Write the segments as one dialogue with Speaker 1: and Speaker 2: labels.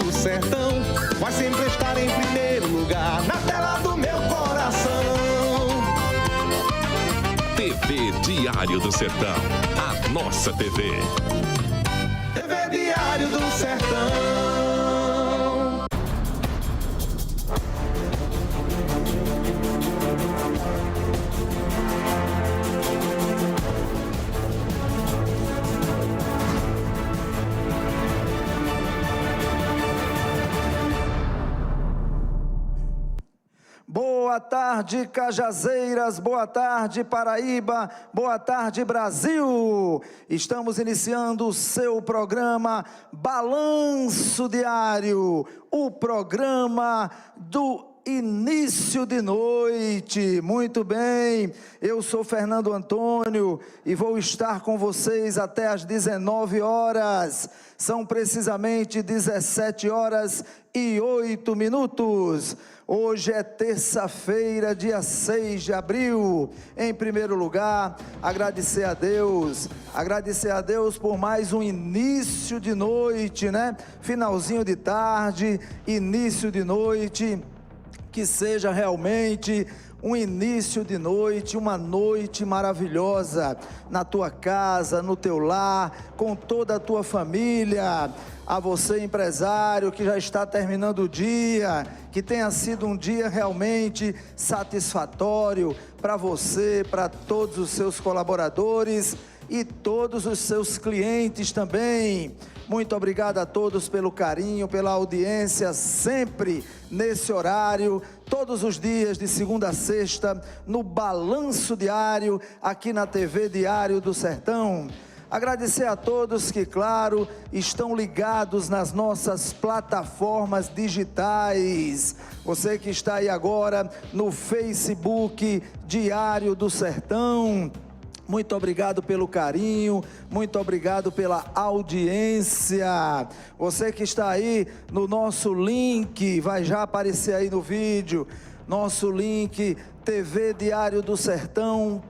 Speaker 1: do sertão vai sempre estar em primeiro lugar na tela do meu coração.
Speaker 2: TV Diário do Sertão, a nossa TV.
Speaker 1: TV Diário do Sertão.
Speaker 3: Boa tarde, Cajazeiras, boa tarde, Paraíba, boa tarde, Brasil. Estamos iniciando o seu programa Balanço Diário, o programa do início de noite. Muito bem, eu sou Fernando Antônio e vou estar com vocês até às 19 horas. São precisamente 17 horas e 8 minutos. Hoje é terça-feira, dia 6 de abril. Em primeiro lugar, agradecer a Deus por mais um início de noite, né? Finalzinho de tarde, início de noite, que seja realmente um início de noite, uma noite maravilhosa na tua casa, no teu lar, com toda a tua família. A você, empresário, que já está terminando o dia, que tenha sido um dia realmente satisfatório para você, para todos os seus colaboradores e todos os seus clientes também. Muito obrigado a todos pelo carinho, pela audiência, sempre nesse horário, todos os dias, de segunda a sexta, no Balanço Diário, aqui na TV Diário do Sertão. Agradecer a todos que, claro, estão ligados nas nossas plataformas digitais. Você que está aí agora no Facebook Diário do Sertão, muito obrigado pelo carinho, muito obrigado pela audiência. Você que está aí no nosso link, vai já aparecer aí no vídeo, nosso link tvdiariodosertão.com.br.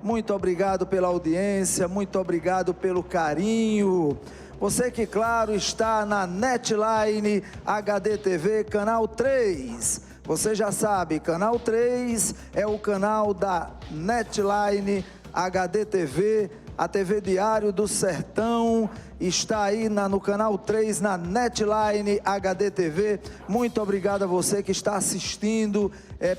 Speaker 3: Muito obrigado pela audiência, muito obrigado pelo carinho. Você que, claro, está na Netline HD TV, canal 3. Você já sabe, canal 3 é o canal da Netline HD TV, a TV Diário do Sertão. Está aí no canal 3, na Netline HD TV. Muito obrigado a você que está assistindo,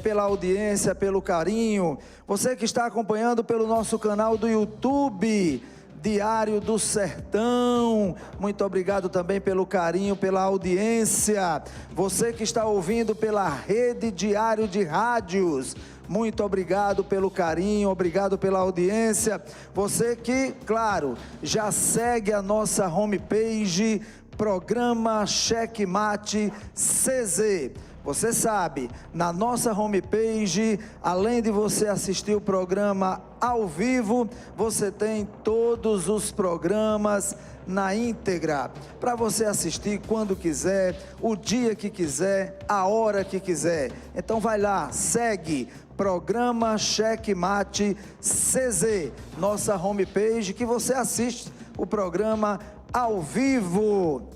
Speaker 3: pela audiência, pelo carinho. Você que está acompanhando pelo nosso canal do YouTube, Diário do Sertão, muito obrigado também pelo carinho, pela audiência. Você que está ouvindo pela Rede Diário de Rádios, muito obrigado pelo carinho, obrigado pela audiência. Você que, claro, já segue a nossa homepage, Programa Checkmate CZ. Você sabe, na nossa homepage, além de você assistir o programa ao vivo, você tem todos os programas na íntegra, para você assistir quando quiser, o dia que quiser, a hora que quiser. Então vai lá, segue Programa Checkmate CZ, nossa homepage, que você assiste o programa ao vivo.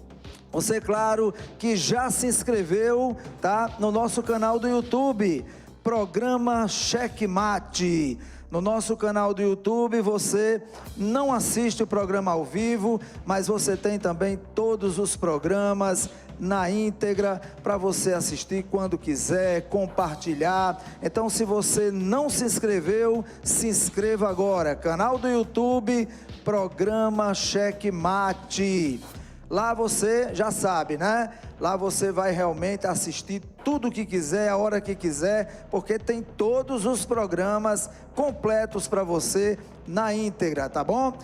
Speaker 3: Você, claro, que já se inscreveu, tá? No nosso canal do YouTube, Programa Checkmate. No nosso canal do YouTube, você não assiste o programa ao vivo, mas você tem também todos os programas na íntegra para você assistir quando quiser, compartilhar. Então, se você não se inscreveu, se inscreva agora. Canal do YouTube, Programa Checkmate. Lá você já sabe, né? Lá você vai realmente assistir tudo o que quiser, a hora que quiser, porque tem todos os programas completos para você na íntegra, tá bom?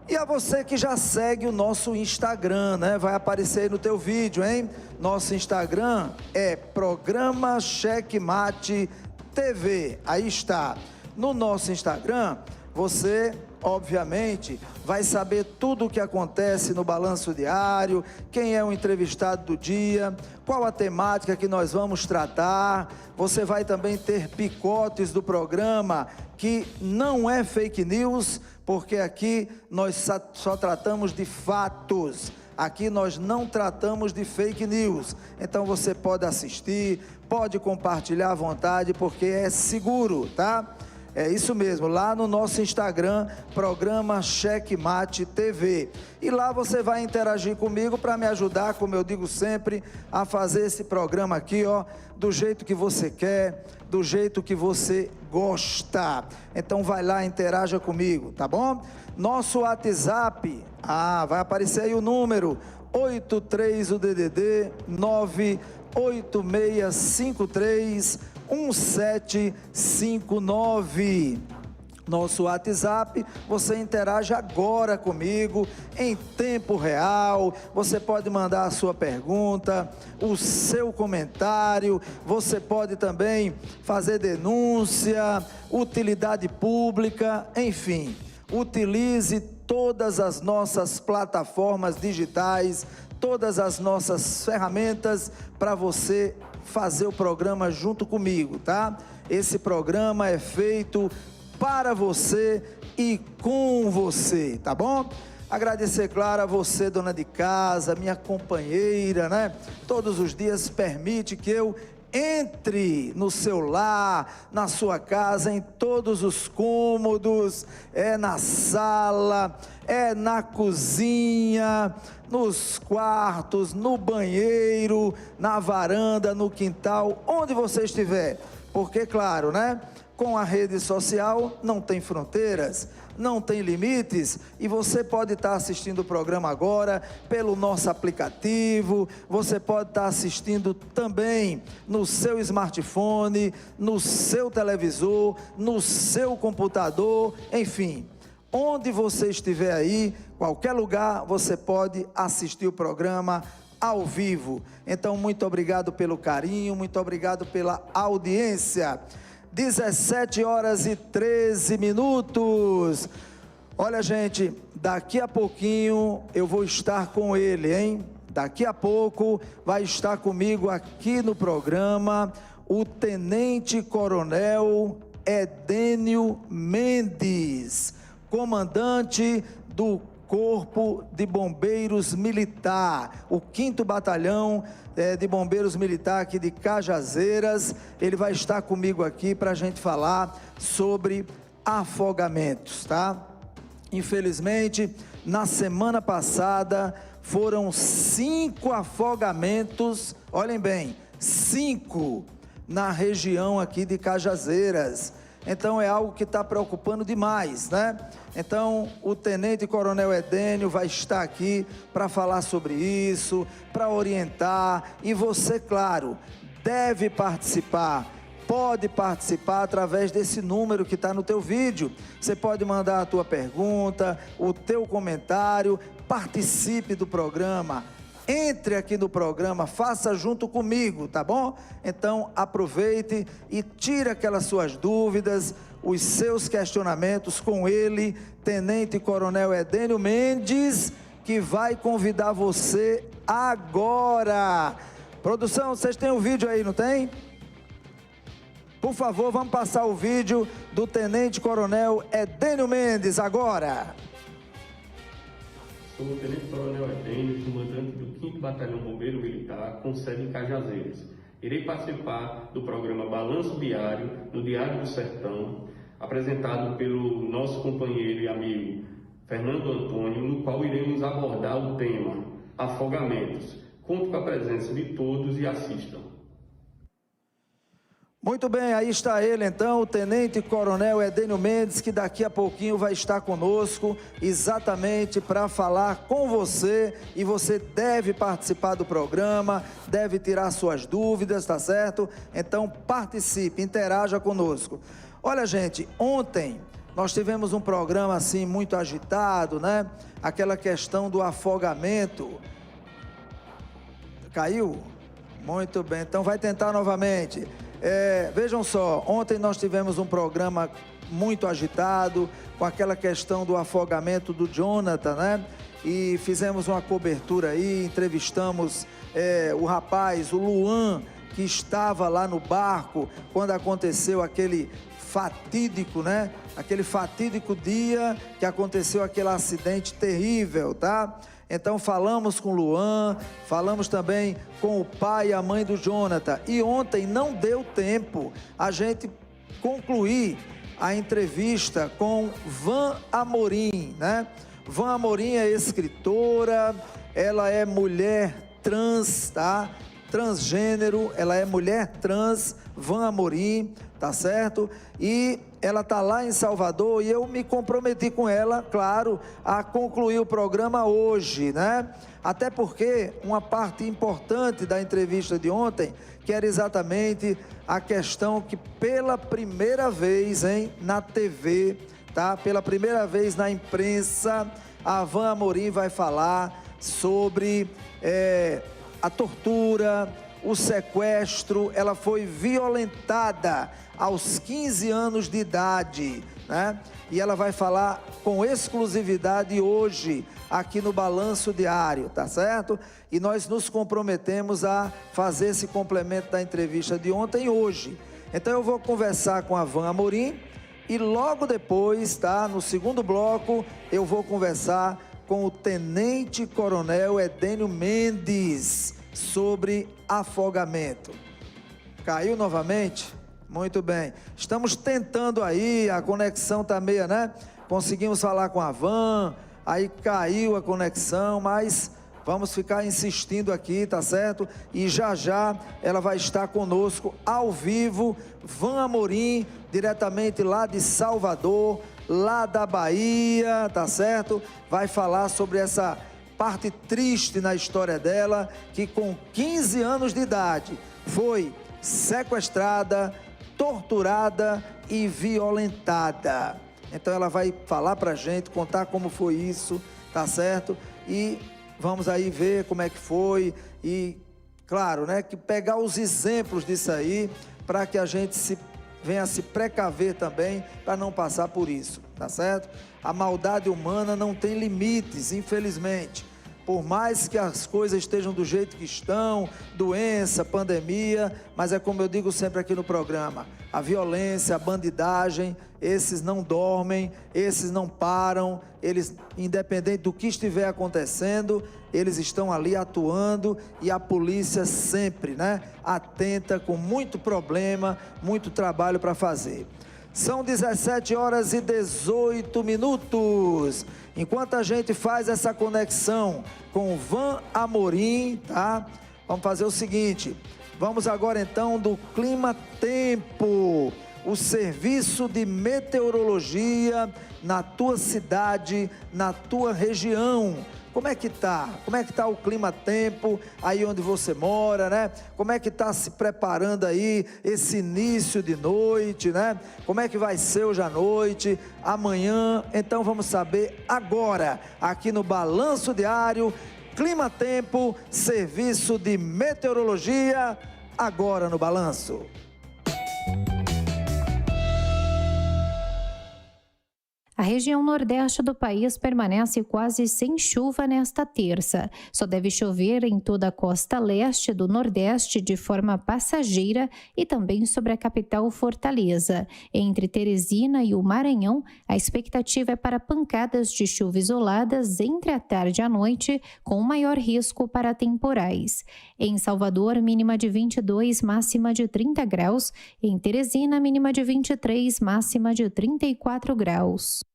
Speaker 3: E a você que já segue o nosso Instagram, né? Vai aparecer aí no teu vídeo, hein? Nosso Instagram é Programa Checkmate TV. Aí está. No nosso Instagram, você, obviamente, vai saber tudo o que acontece no Balanço Diário, quem é o entrevistado do dia, qual a temática que nós vamos tratar. Você vai também ter picotes do programa, que não é fake news, porque aqui nós só tratamos de fatos. Aqui nós não tratamos de fake news. Então você pode assistir, pode compartilhar à vontade, porque é seguro, tá? É isso mesmo, lá no nosso Instagram, programa Checkmate TV. E lá você vai interagir comigo para me ajudar, como eu digo sempre, a fazer esse programa aqui, ó, do jeito que você quer, do jeito que você gosta. Então vai lá, interaja comigo, tá bom? Nosso WhatsApp, vai aparecer aí o número, 83 o DDD 98653 1759. Nosso WhatsApp, você interage agora comigo, em tempo real, você pode mandar a sua pergunta, o seu comentário, você pode também fazer denúncia, utilidade pública, enfim, utilize todas as nossas plataformas digitais, todas as nossas ferramentas para você fazer o programa junto comigo, tá? Esse programa é feito para você e com você, tá bom? Agradecer, claro, a você, dona de casa, minha companheira, né? Todos os dias permite que eu entre no seu lar, na sua casa, em todos os cômodos, na sala, na cozinha, nos quartos, no banheiro, na varanda, no quintal, onde você estiver. Porque, claro, né? Com a rede social não tem fronteiras, não tem limites, e você pode estar assistindo o programa agora pelo nosso aplicativo, você pode estar assistindo também no seu smartphone, no seu televisor, no seu computador, enfim, onde você estiver aí, qualquer lugar, você pode assistir o programa ao vivo. Então, muito obrigado pelo carinho, muito obrigado pela audiência. 17h13. Olha, gente, daqui a pouquinho eu vou estar com ele, hein? Daqui a pouco vai estar comigo aqui no programa o Tenente Coronel Edênio Mendes, comandante do Corpo de Bombeiros Militar, o 5º Batalhão de Bombeiros Militar aqui de Cajazeiras. Ele vai estar comigo aqui para a gente falar sobre afogamentos, tá? Infelizmente, na semana passada, foram 5 afogamentos, olhem bem, 5 na região aqui de Cajazeiras. Então é algo que está preocupando demais, né? Então o Tenente Coronel Edênio vai estar aqui para falar sobre isso, para orientar, e você, claro, deve participar, pode participar através desse número que está no teu vídeo. Você pode mandar a tua pergunta, o teu comentário, participe do programa. Entre aqui no programa, faça junto comigo, tá bom? Então aproveite e tire aquelas suas dúvidas, os seus questionamentos com ele, Tenente Coronel Edênio Mendes, que vai convidar você agora. Produção, vocês têm o vídeo aí, não tem? Por favor, vamos passar o vídeo do Tenente Coronel Edênio Mendes agora.
Speaker 4: Sou o Tenente Coronel Edênio, comandante do 5º Batalhão Bombeiro Militar, com sede em Cajazeiras. Irei participar do programa Balanço Diário, no Diário do Sertão, apresentado pelo nosso companheiro e amigo Fernando Antônio, no qual iremos abordar o tema afogamentos. Conto com a presença de todos e assistam.
Speaker 3: Muito bem, aí está ele então, o Tenente Coronel Edênio Mendes, que daqui a pouquinho vai estar conosco, exatamente para falar com você, e você deve participar do programa, deve tirar suas dúvidas, tá certo? Então participe, interaja conosco. Olha, gente, ontem nós tivemos um programa assim muito agitado, né? Aquela questão do afogamento. Caiu? Muito bem, então vai tentar novamente. Vejam só, ontem nós tivemos um programa muito agitado, com aquela questão do afogamento do Jonathan, né? E fizemos uma cobertura aí, entrevistamos o rapaz, o Luan, que estava lá no barco, quando aconteceu aquele fatídico, né? Aquele fatídico dia que aconteceu aquele acidente terrível, tá? Então falamos com o Luan, falamos também com o pai e a mãe do Jonathan. E ontem não deu tempo a gente concluir a entrevista com Van Amorim, né? Van Amorim é escritora, ela é mulher trans, tá? Transgênero, ela é mulher trans, Van Amorim, tá certo? E ela tá lá em Salvador e eu me comprometi com ela, claro, a concluir o programa hoje, né? Até porque uma parte importante da entrevista de ontem, que era exatamente a questão que pela primeira vez, na TV, tá? Pela primeira vez na imprensa, a Van Amorim vai falar sobre a tortura, o sequestro. Ela foi violentada aos 15 anos de idade, né? E ela vai falar com exclusividade hoje, aqui no Balanço Diário, tá certo? E nós nos comprometemos a fazer esse complemento da entrevista de ontem hoje. Então eu vou conversar com a Van Amorim e logo depois, tá? No segundo bloco, eu vou conversar com o Tenente Coronel Edênio Mendes sobre afogamento. Caiu novamente? Muito bem. Estamos tentando aí, a conexão tá meia, né? Conseguimos falar com a Van, aí caiu a conexão, mas vamos ficar insistindo aqui, tá certo? E já já ela vai estar conosco ao vivo, Van Amorim, diretamente lá de Salvador, lá da Bahia, tá certo? Vai falar sobre essa parte triste na história dela, que com 15 anos de idade foi sequestrada, torturada e violentada. Então ela vai falar pra gente, contar como foi isso, tá certo? E vamos aí ver como é que foi e, claro, né, que pegar os exemplos disso aí, para que a gente venha se precaver também, para não passar por isso, tá certo? A maldade humana não tem limites, infelizmente. Por mais que as coisas estejam do jeito que estão, doença, pandemia, mas é como eu digo sempre aqui no programa, a violência, a bandidagem, esses não dormem, esses não param, eles, independente do que estiver acontecendo, eles estão ali atuando e a polícia sempre, né, atenta, com muito problema, muito trabalho para fazer. São 17 horas e 18 minutos. Enquanto a gente faz essa conexão com Van Amorim, tá? Vamos fazer o seguinte, vamos agora então do Clima Tempo, o serviço de meteorologia na tua cidade, na tua região. Como é que tá? Como é que tá o clima-tempo aí onde você mora, né? Como é que tá se preparando aí esse início de noite, né? Como é que vai ser hoje à noite, amanhã? Então vamos saber agora, aqui no Balanço Diário, clima-tempo, serviço de meteorologia, agora no Balanço.
Speaker 5: A região nordeste do país permanece quase sem chuva nesta terça. Só deve chover em toda a costa leste do Nordeste de forma passageira e também sobre a capital Fortaleza. Entre Teresina e o Maranhão, a expectativa é para pancadas de chuva isoladas entre a tarde e a noite, com maior risco para temporais. Em Salvador, mínima de 22, máxima de 30 graus. Em Teresina, mínima de 23, máxima de 34 graus.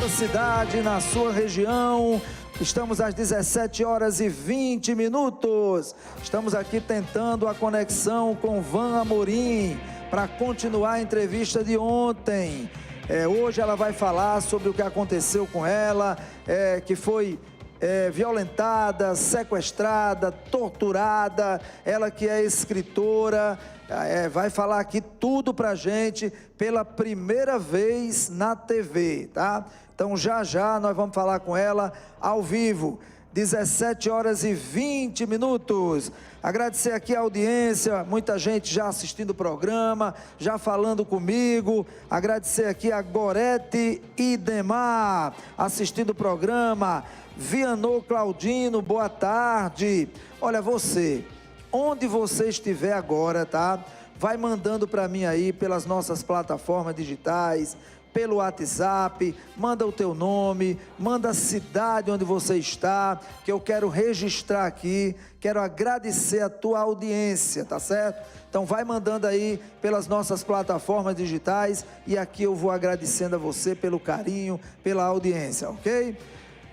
Speaker 3: Cidade, na sua região, estamos às 17 horas e 20 minutos, estamos aqui tentando a conexão com Van Amorim, para continuar a entrevista de ontem. Hoje ela vai falar sobre o que aconteceu com ela, que foi violentada, sequestrada, torturada, ela que é escritora, vai falar aqui tudo pra gente pela primeira vez na TV, tá? Então já já nós vamos falar com ela ao vivo, 17 horas e 20 minutos. Agradecer aqui a audiência, muita gente já assistindo o programa, já falando comigo. Agradecer aqui a Gorete Idemar, assistindo o programa. Vianô Claudino, boa tarde. Olha, você, onde você estiver agora, tá? vai mandando para mim aí pelas nossas plataformas digitais, pelo WhatsApp, manda o teu nome, manda a cidade onde você está, que eu quero registrar aqui, quero agradecer a tua audiência, tá certo? Então vai mandando aí pelas nossas plataformas digitais e aqui eu vou agradecendo a você pelo carinho, pela audiência, ok?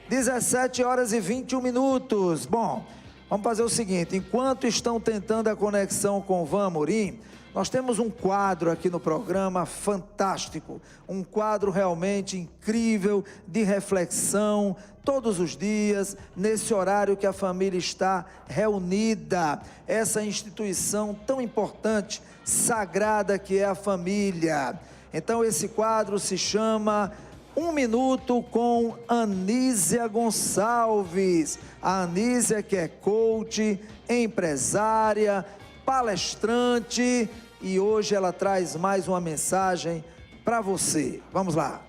Speaker 3: 17h21. Bom, vamos fazer o seguinte, enquanto estão tentando a conexão com o Van Amorim, nós temos um quadro aqui no programa fantástico, um quadro realmente incrível, de reflexão, todos os dias, nesse horário que a família está reunida, essa instituição tão importante, sagrada que é a família. Então esse quadro se chama 1 Minuto com Anísia Gonçalves. A Anísia que é coach, empresária, palestrante, e hoje ela traz mais uma mensagem para você. Vamos lá.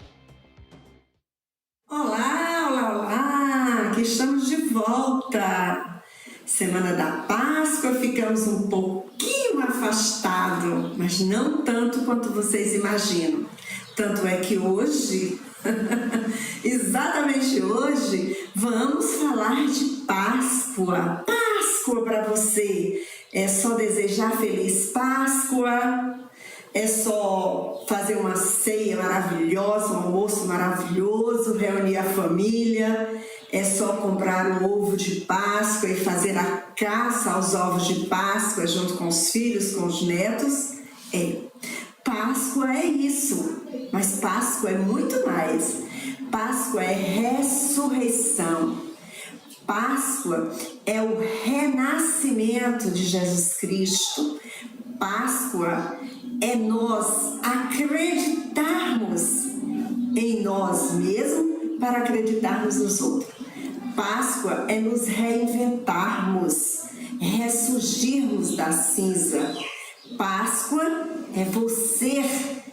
Speaker 6: Olá, aqui estamos de volta. Semana da Páscoa, ficamos um pouquinho afastados, mas não tanto quanto vocês imaginam. Tanto é que hoje, exatamente hoje, vamos falar de Páscoa. Páscoa para você. É só desejar feliz Páscoa, é só fazer uma ceia maravilhosa, um almoço maravilhoso, reunir a família, é só comprar o ovo de Páscoa e fazer a caça aos ovos de Páscoa junto com os filhos, com os netos. Páscoa é isso, mas Páscoa é muito mais. Páscoa é ressurreição. Páscoa é o renascimento de Jesus Cristo. Páscoa é nós acreditarmos em nós mesmos para acreditarmos nos outros. Páscoa é nos reinventarmos, ressurgirmos da cinza. Páscoa é você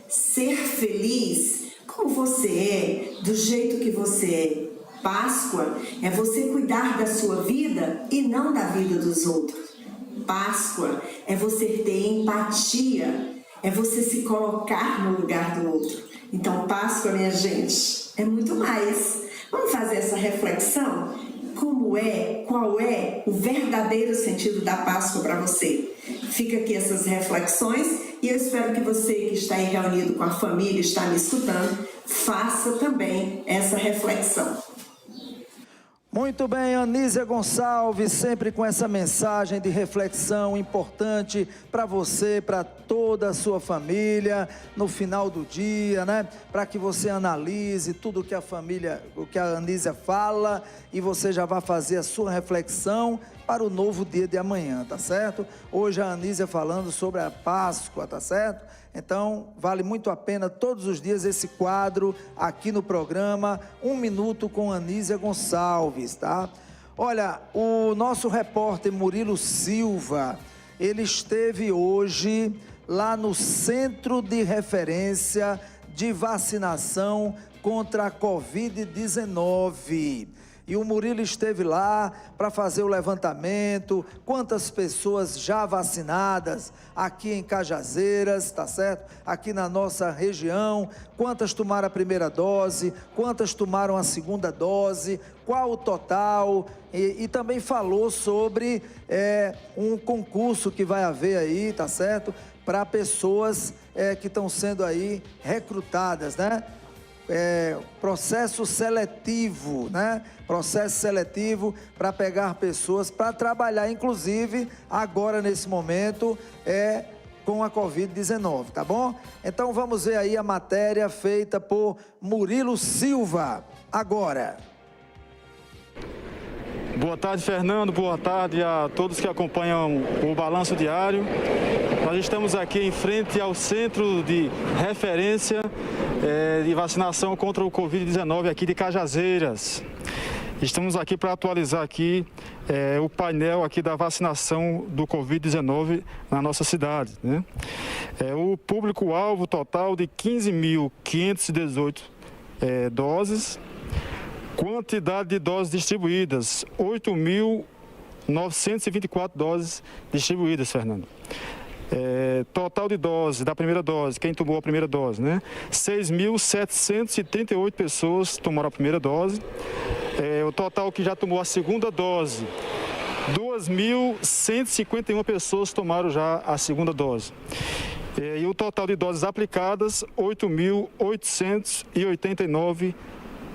Speaker 6: ser feliz como você é, do jeito que você é. Páscoa é você cuidar da sua vida e não da vida dos outros. Páscoa é você ter empatia, é você se colocar no lugar do outro. Então, Páscoa, minha gente, é muito mais. Vamos fazer essa reflexão? Qual é o verdadeiro sentido da Páscoa para você? Fica aqui essas reflexões e eu espero que você que está aí reunido com a família, está me escutando, faça também essa reflexão.
Speaker 3: Muito bem, Anísia Gonçalves, sempre com essa mensagem de reflexão importante para você, para toda a sua família, no final do dia, né? Para que você analise tudo que a família, o que a Anísia fala, e você já vai fazer a sua reflexão para o novo dia de amanhã, tá certo? Hoje a Anísia falando sobre a Páscoa, tá certo? Então, vale muito a pena todos os dias esse quadro aqui no programa, 1 Minuto com Anísia Gonçalves, tá? Olha, o nosso repórter Murilo Silva, ele esteve hoje lá no Centro de Referência de Vacinação contra a Covid-19. E o Murilo esteve lá para fazer o levantamento, quantas pessoas já vacinadas aqui em Cajazeiras, tá certo? Aqui na nossa região, quantas tomaram a primeira dose, quantas tomaram a segunda dose, qual o total, e também falou sobre um concurso que vai haver aí, tá certo? Para pessoas que estão sendo aí recrutadas, né? Processo seletivo, né? Processo seletivo para pegar pessoas para trabalhar, inclusive agora nesse momento com a Covid-19, tá bom? Então vamos ver aí a matéria feita por Murilo Silva agora.
Speaker 7: Boa tarde, Fernando. Boa tarde a todos que acompanham o Balanço Diário. Nós estamos aqui em frente ao Centro de Referência de Vacinação contra o Covid-19 aqui de Cajazeiras. Estamos aqui para atualizar aqui o painel aqui da vacinação do Covid-19 na nossa cidade, né? O público-alvo total de 15.518 doses. Quantidade de doses distribuídas, 8.924 doses distribuídas, Fernando. Total de dose, da primeira dose, quem tomou a primeira dose, né? 6.738 pessoas tomaram a primeira dose. O total que já tomou a segunda dose, 2.151 pessoas tomaram já a segunda dose. E o total de doses aplicadas, 8.889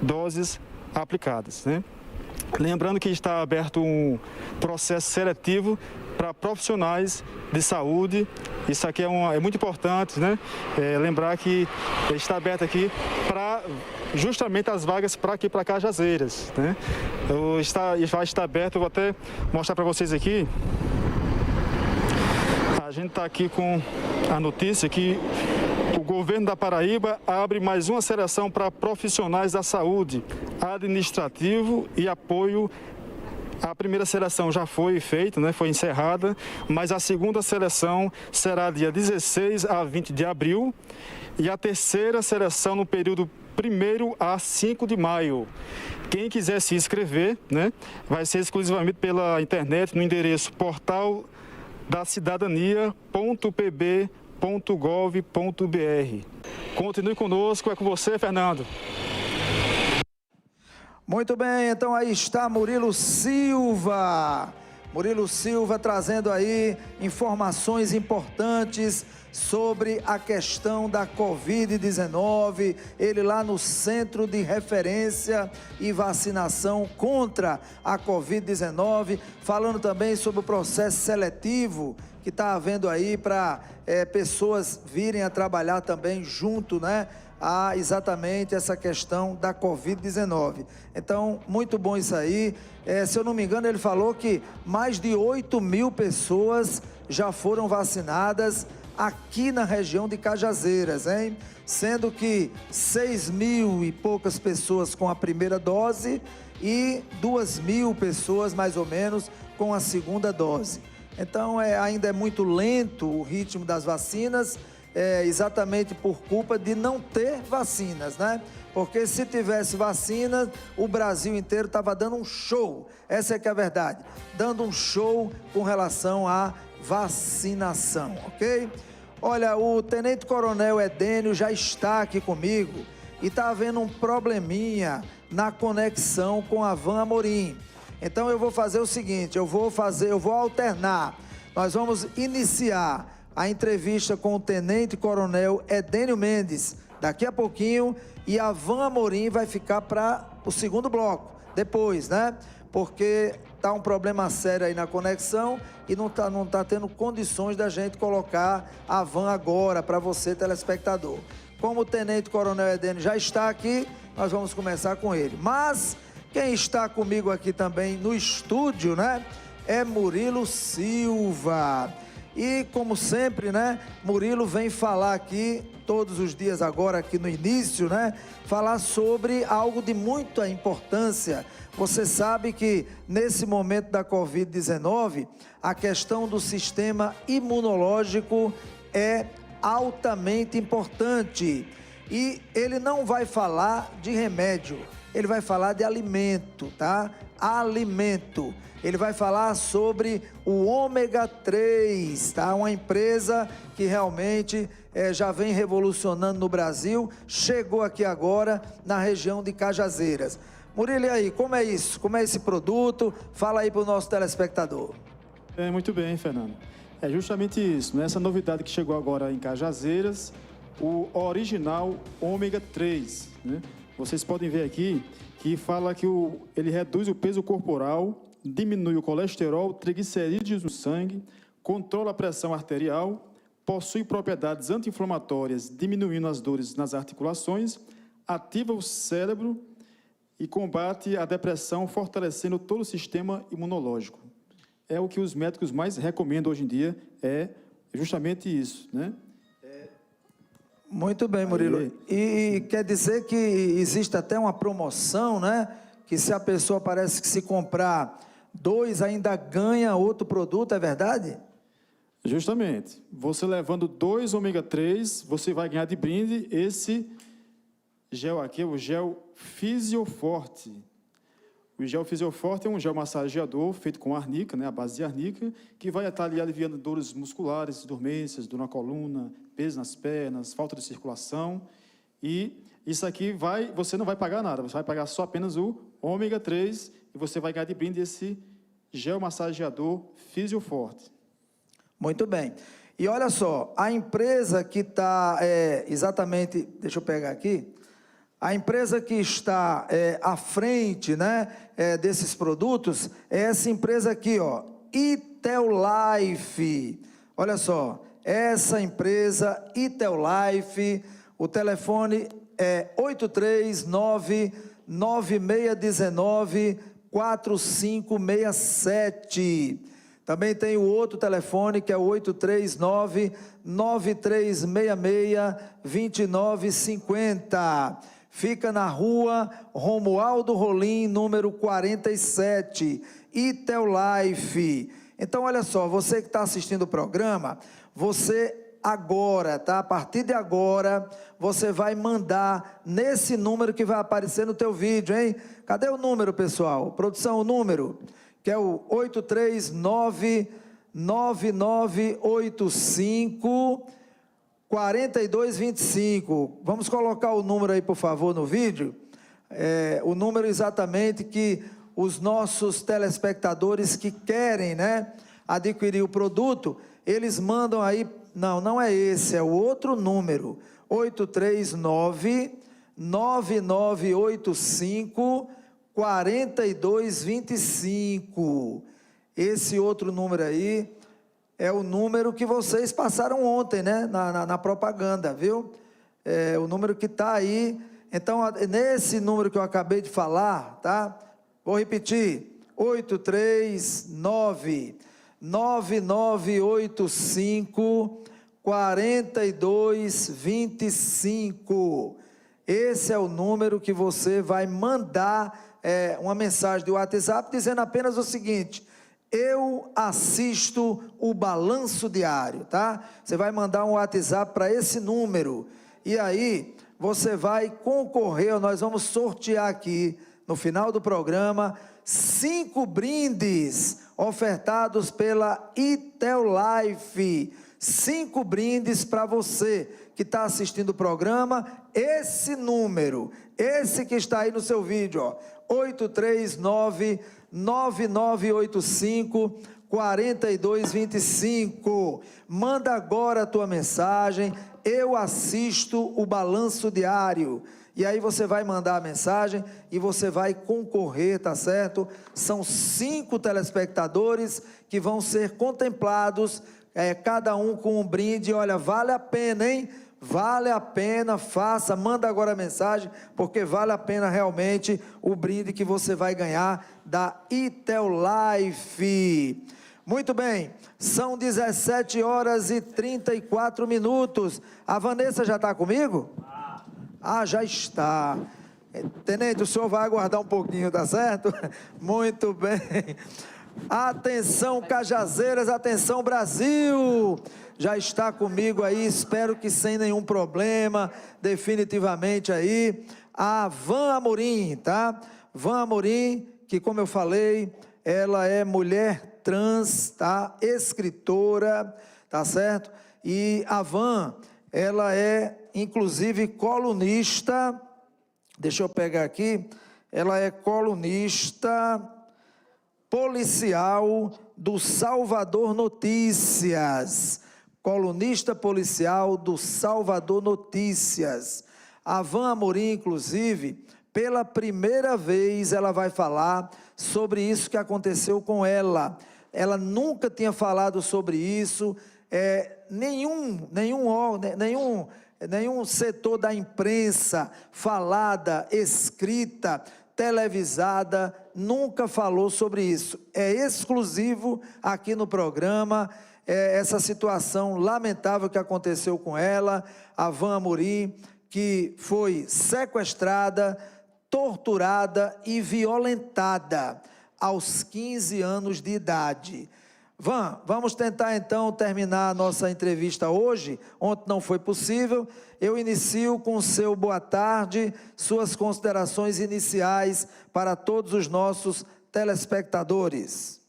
Speaker 7: doses aplicadas, né? Lembrando que está aberto um processo seletivo para profissionais de saúde. Isso aqui é muito importante, né? Lembrar que está aberto aqui para justamente as vagas para aqui, para Cajazeiras, né? Vai estar aberto, eu vou até mostrar para vocês aqui. A gente está aqui com a notícia que o governo da Paraíba abre mais uma seleção para profissionais da saúde, administrativo e apoio. A primeira seleção já foi feita, né, foi encerrada, mas a segunda seleção será dia 16 a 20 de abril e a terceira seleção no período 1º a 5 de maio. Quem quiser se inscrever, né, vai ser exclusivamente pela internet no endereço portaldacidadania.pb.gov.br. Continue conosco, é com você, Fernando.
Speaker 3: Muito bem, então aí está Murilo Silva. Murilo Silva trazendo aí informações importantes sobre a questão da Covid-19, ele lá no Centro de Referência e Vacinação contra a Covid-19, falando também sobre o processo seletivo que está havendo aí para pessoas virem a trabalhar também junto, né? A exatamente essa questão da Covid-19. Então, muito bom isso aí. Se eu não me engano, ele falou que mais de 8.000 pessoas já foram vacinadas aqui na região de Cajazeiras, hein? Sendo que 6.000 e poucas pessoas com a primeira dose e 2.000 pessoas, mais ou menos, com a segunda dose. Então, ainda é muito lento o ritmo das vacinas, exatamente por culpa de não ter vacinas, né? Porque se tivesse vacina, o Brasil inteiro estava dando um show, essa é que é a verdade, dando um show com relação à vacinação, ok? Olha, o Tenente Coronel Edênio já está aqui comigo e está havendo um probleminha na conexão com a Van Amorim. Então eu vou fazer o seguinte, eu vou alternar, nós vamos iniciar a entrevista com o Tenente Coronel Edênio Mendes daqui a pouquinho e a Van Amorim vai ficar para o segundo bloco, depois, né? Porque tá um problema sério aí na conexão e não tá tendo condições da gente colocar a Van agora para você, telespectador. Como o Tenente Coronel Edênio já está aqui, nós vamos começar com ele. Mas quem está comigo aqui também no estúdio, né? É Murilo Silva. E como sempre, né, Murilo vem falar aqui, todos os dias agora, aqui no início, né, falar sobre algo de muita importância. Você sabe que nesse momento da Covid-19, a questão do sistema imunológico é altamente importante. E ele não vai falar de remédio, ele vai falar de alimento, tá? Alimento. Ele vai falar sobre o ômega 3, tá? Uma empresa que realmente já vem revolucionando no Brasil, chegou aqui agora na região de Cajazeiras. Murilo, e aí, como é isso? Como é esse produto? Fala aí para o nosso telespectador.
Speaker 7: Muito bem, Fernando. É justamente isso, né? Essa novidade que chegou agora em Cajazeiras, o original ômega 3, né? Vocês podem ver aqui que fala que ele reduz o peso corporal, diminui o colesterol, triglicerídeos no sangue, controla a pressão arterial, possui propriedades anti-inflamatórias, diminuindo as dores nas articulações, ativa o cérebro e combate a depressão, fortalecendo todo o sistema imunológico. É o que os médicos mais recomendam hoje em dia, é justamente isso, né?
Speaker 3: Muito bem, Murilo. E quer dizer que existe até uma promoção, né? Que se a pessoa parece que se comprar 2 ainda ganha outro produto, é verdade?
Speaker 7: Justamente. Você levando 2 ômega 3, você vai ganhar de brinde esse gel aqui, o gel Fisioforte. O gel Fisioforte é um gel massageador feito com arnica, né, a base de arnica, que vai estar ali aliviando dores musculares, dormências, dor na coluna, peso nas pernas, falta de circulação. E isso aqui você não vai pagar nada, você vai pagar só apenas o ômega 3 e você vai ganhar de brinde esse gel massageador Fisioforte.
Speaker 3: Muito bem. E olha só, a empresa que está exatamente, deixa eu pegar aqui, a empresa que está à frente, né, desses produtos é essa empresa aqui, ó, Iteolife. Olha só, essa empresa Iteolife, o telefone é 839-9619-4567. Também tem o outro telefone, que é o 839-9366-2950. Fica na rua Romualdo Rolim, número 47, Iteolife. Então, olha só, você que está assistindo o programa, você agora, tá? A partir de agora, você vai mandar nesse número que vai aparecer no teu vídeo, hein? Cadê o número, pessoal? Produção, o número, que é o 839-9985-4225. Vamos colocar o número aí, por favor, no vídeo. O número exatamente que os nossos telespectadores que querem, né, adquirir o produto, eles mandam aí. Não é esse, é o outro número, 839-9985-4225. Esse outro número aí é o número que vocês passaram ontem, né, na propaganda, viu? É o número que está aí. Então, nesse número que eu acabei de falar, tá? Vou repetir, 839-9985-4225. Esse é o número que você vai mandar uma mensagem de WhatsApp dizendo apenas o seguinte: eu assisto o Balanço Diário, tá? Você vai mandar um WhatsApp para esse número e aí você vai concorrer, nós vamos sortear aqui no final do programa 5 brindes ofertados pela Iteolife. 5 brindes para você que está assistindo o programa. Esse número, esse que está aí no seu vídeo, ó, 839-9985-4225. Manda agora a tua mensagem, eu assisto o Balanço Diário. E aí você vai mandar a mensagem e você vai concorrer, tá certo? São 5 telespectadores que vão ser contemplados, cada um com um brinde. Olha, vale a pena, hein? Vale a pena, manda agora a mensagem, porque vale a pena realmente o brinde que você vai ganhar da Iteolife. Muito bem, são 17h34. A Vanessa já está comigo? Já está. Tenente, o senhor vai aguardar um pouquinho, tá certo? Muito bem. Atenção, Cajazeiras, atenção, Brasil. Já está comigo aí, espero que sem nenhum problema, definitivamente aí, a Van Amorim, tá? Van Amorim, que como eu falei, ela é mulher trans, tá? Escritora, tá certo? E a Van, ela é inclusive colunista, deixa eu pegar aqui, ela é colunista policial do Salvador Notícias, colunista policial do Salvador Notícias. A Van Amorim, inclusive, pela primeira vez ela vai falar sobre isso que aconteceu com ela. Ela nunca tinha falado sobre isso, nenhum setor da imprensa, falada, escrita, televisada, nunca falou sobre isso. É exclusivo aqui no programa, essa situação lamentável que aconteceu com ela, a Van Amorim, que foi sequestrada, torturada e violentada aos 15 anos de idade. Van, vamos tentar então terminar a nossa entrevista hoje. Ontem não foi possível. Eu inicio com o seu boa tarde, suas considerações iniciais para todos os nossos telespectadores.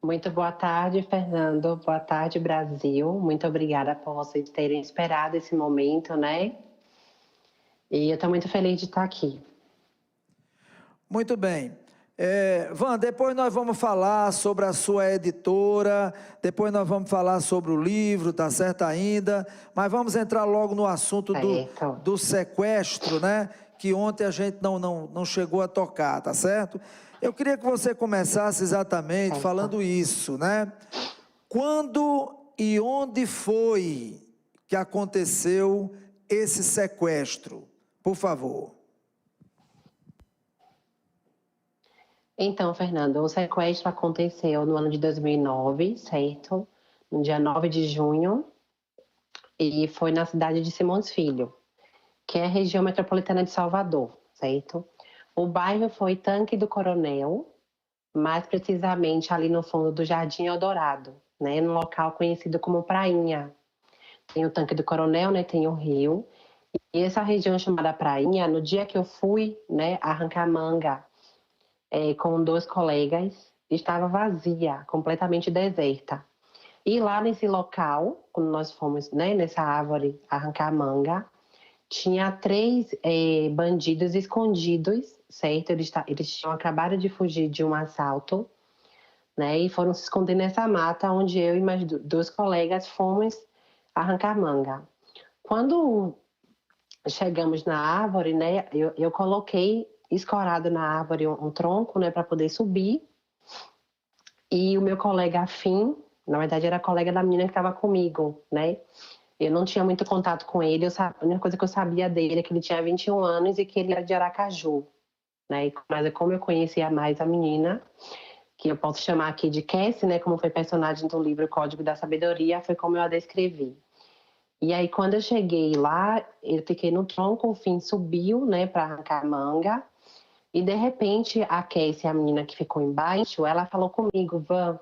Speaker 8: Muito boa tarde, Fernando. Boa tarde, Brasil. Muito obrigada por vocês terem esperado esse momento, né? E eu estou muito feliz de estar aqui.
Speaker 3: Muito bem. Van, depois nós vamos falar sobre a sua editora, depois nós vamos falar sobre o livro, tá certo ainda? Mas vamos entrar logo no assunto do sequestro, né? Que ontem a gente não chegou a tocar, tá certo? Eu queria que você começasse exatamente falando isso, né? Quando e onde foi que aconteceu esse sequestro? Por favor.
Speaker 8: Então, Fernando, o sequestro aconteceu no ano de 2009, certo? No dia 9 de junho, e foi na cidade de Simões Filho, que é a região metropolitana de Salvador, certo? O bairro foi Tanque do Coronel, mais precisamente ali no fundo do Jardim Eldorado, né? Num local conhecido como Prainha. Tem o Tanque do Coronel, né? Tem o rio. E essa região chamada Prainha, no dia que eu fui, né, arrancar manga, com 2 colegas, estava vazia, completamente deserta. E lá nesse local, quando nós fomos, né, nessa árvore arrancar manga, tinha 3 bandidos escondidos, certo? Eles tinham acabado de fugir de um assalto, né, e foram se esconder nessa mata, onde eu e mais 2 colegas fomos arrancar manga. Quando chegamos na árvore, né, eu coloquei escorado na árvore um tronco, né, para poder subir. E o meu colega afim, na verdade era colega da menina que estava comigo, né? Eu não tinha muito contato com ele, a única coisa que eu sabia dele é que ele tinha 21 anos e que ele era de Aracaju, né? Mas como eu conhecia mais a menina, que eu posso chamar aqui de Cassie, né, como foi personagem do livro Código da Sabedoria, foi como eu a descrevi. E aí, quando eu cheguei lá, eu fiquei no tronco, o Fim subiu, né, para arrancar manga. E, de repente, a Cassie, a menina que ficou embaixo, ela falou comigo, Van,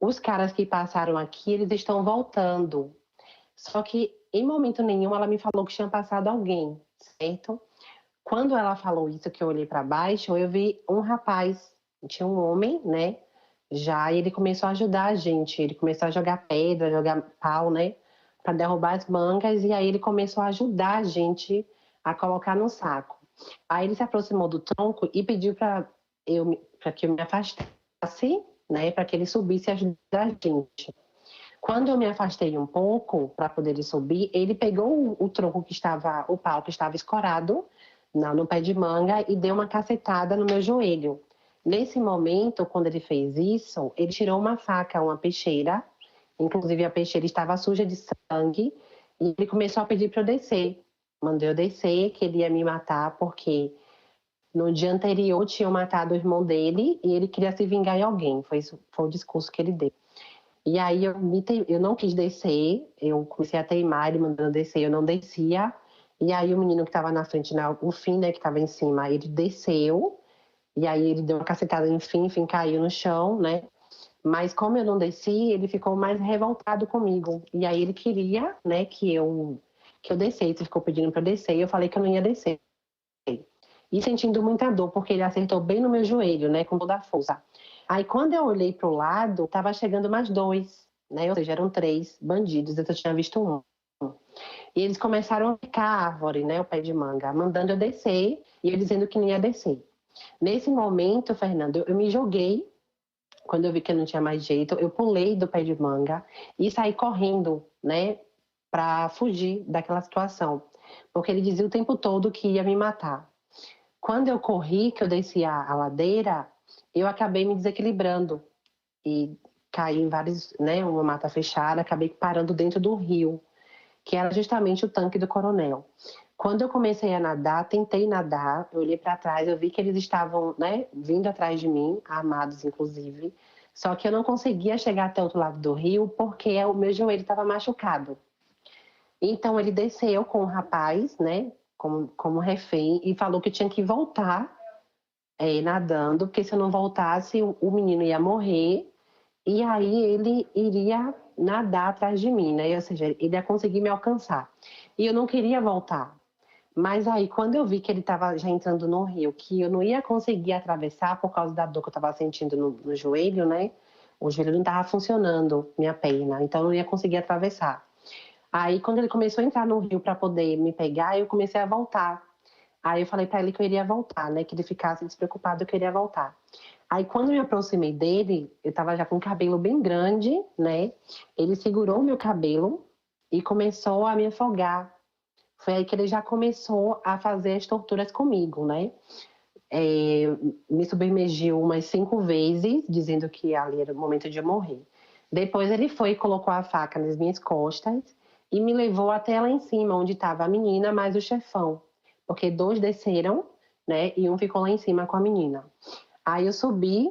Speaker 8: os caras que passaram aqui, eles estão voltando. Só que, em momento nenhum, ela me falou que tinha passado alguém, certo? Quando ela falou isso, que eu olhei para baixo, eu vi um rapaz, tinha um homem, né, já, e ele começou a ajudar a gente. Ele começou a jogar pedra, jogar pau, né, para derrubar as mangas, e aí ele começou a ajudar a gente a colocar no saco. Aí ele se aproximou do tronco e pediu para que eu me afastasse, né, para que ele subisse e ajudasse a gente. Quando eu me afastei um pouco para poder ele subir, ele pegou o tronco o pau que estava escorado no pé de manga e deu uma cacetada no meu joelho. Nesse momento, quando ele fez isso, ele tirou uma faca, uma peixeira, inclusive a peixeira estava suja de sangue, e ele começou a pedir para eu descer. Mandou eu descer, que ele ia me matar, porque no dia anterior tinham matado o irmão dele e ele queria se vingar em alguém. Foi o discurso que ele deu. E aí eu não quis descer, eu comecei a teimar, ele mandando descer, eu não descia. E aí o menino que estava na frente, o Fim, né, que estava em cima, ele desceu. E aí ele deu uma cacetada no Fim, caiu no chão, né? Mas como eu não desci, ele ficou mais revoltado comigo. E aí ele queria, né, que eu descesse, ele ficou pedindo para eu descer, e eu falei que eu não ia descer. E sentindo muita dor, porque ele acertou bem no meu joelho, né, com toda a força. Aí quando eu olhei para o lado, tava chegando mais 2, né, ou seja, eram 3 bandidos, eu só tinha visto um. E eles começaram a picar a árvore, né, o pé de manga, mandando eu descer, e eu dizendo que não ia descer. Nesse momento, Fernando, eu me joguei, quando eu vi que eu não tinha mais jeito, eu pulei do pé de manga e saí correndo, né, para fugir daquela situação, porque ele dizia o tempo todo que ia me matar. Quando eu corri, que eu desci a ladeira, eu acabei me desequilibrando e caí em vários, né, uma mata fechada, acabei parando dentro do rio, que era justamente o Tanque do Coronel. Quando eu comecei a nadar, tentei nadar, eu olhei para trás, eu vi que eles estavam, né, vindo atrás de mim, armados inclusive, só que eu não conseguia chegar até o outro lado do rio porque o meu joelho estava machucado. Então ele desceu com o rapaz, né, como refém, e falou que tinha que voltar nadando, porque se eu não voltasse, o menino ia morrer, e aí ele iria nadar atrás de mim, né? Ou seja, ele ia conseguir me alcançar. E eu não queria voltar. Mas aí, quando eu vi que ele estava já entrando no rio, que eu não ia conseguir atravessar por causa da dor que eu estava sentindo no joelho, né? O joelho não estava funcionando, minha perna, então eu não ia conseguir atravessar. Aí, quando ele começou a entrar no rio para poder me pegar, eu comecei a voltar. Aí eu falei para ele que eu iria voltar, né? Que ele ficasse despreocupado, que eu iria voltar. Aí quando eu me aproximei dele, eu estava já com o cabelo bem grande, né? Ele segurou o meu cabelo e começou a me afogar. Foi aí que ele já começou a fazer as torturas comigo, né? Me submergiu umas 5 vezes, dizendo que ali era o momento de eu morrer. Depois ele foi e colocou a faca nas minhas costas e me levou até lá em cima, onde estava a menina mais o chefão. Porque 2 desceram, né? E um ficou lá em cima com a menina. Aí eu subi,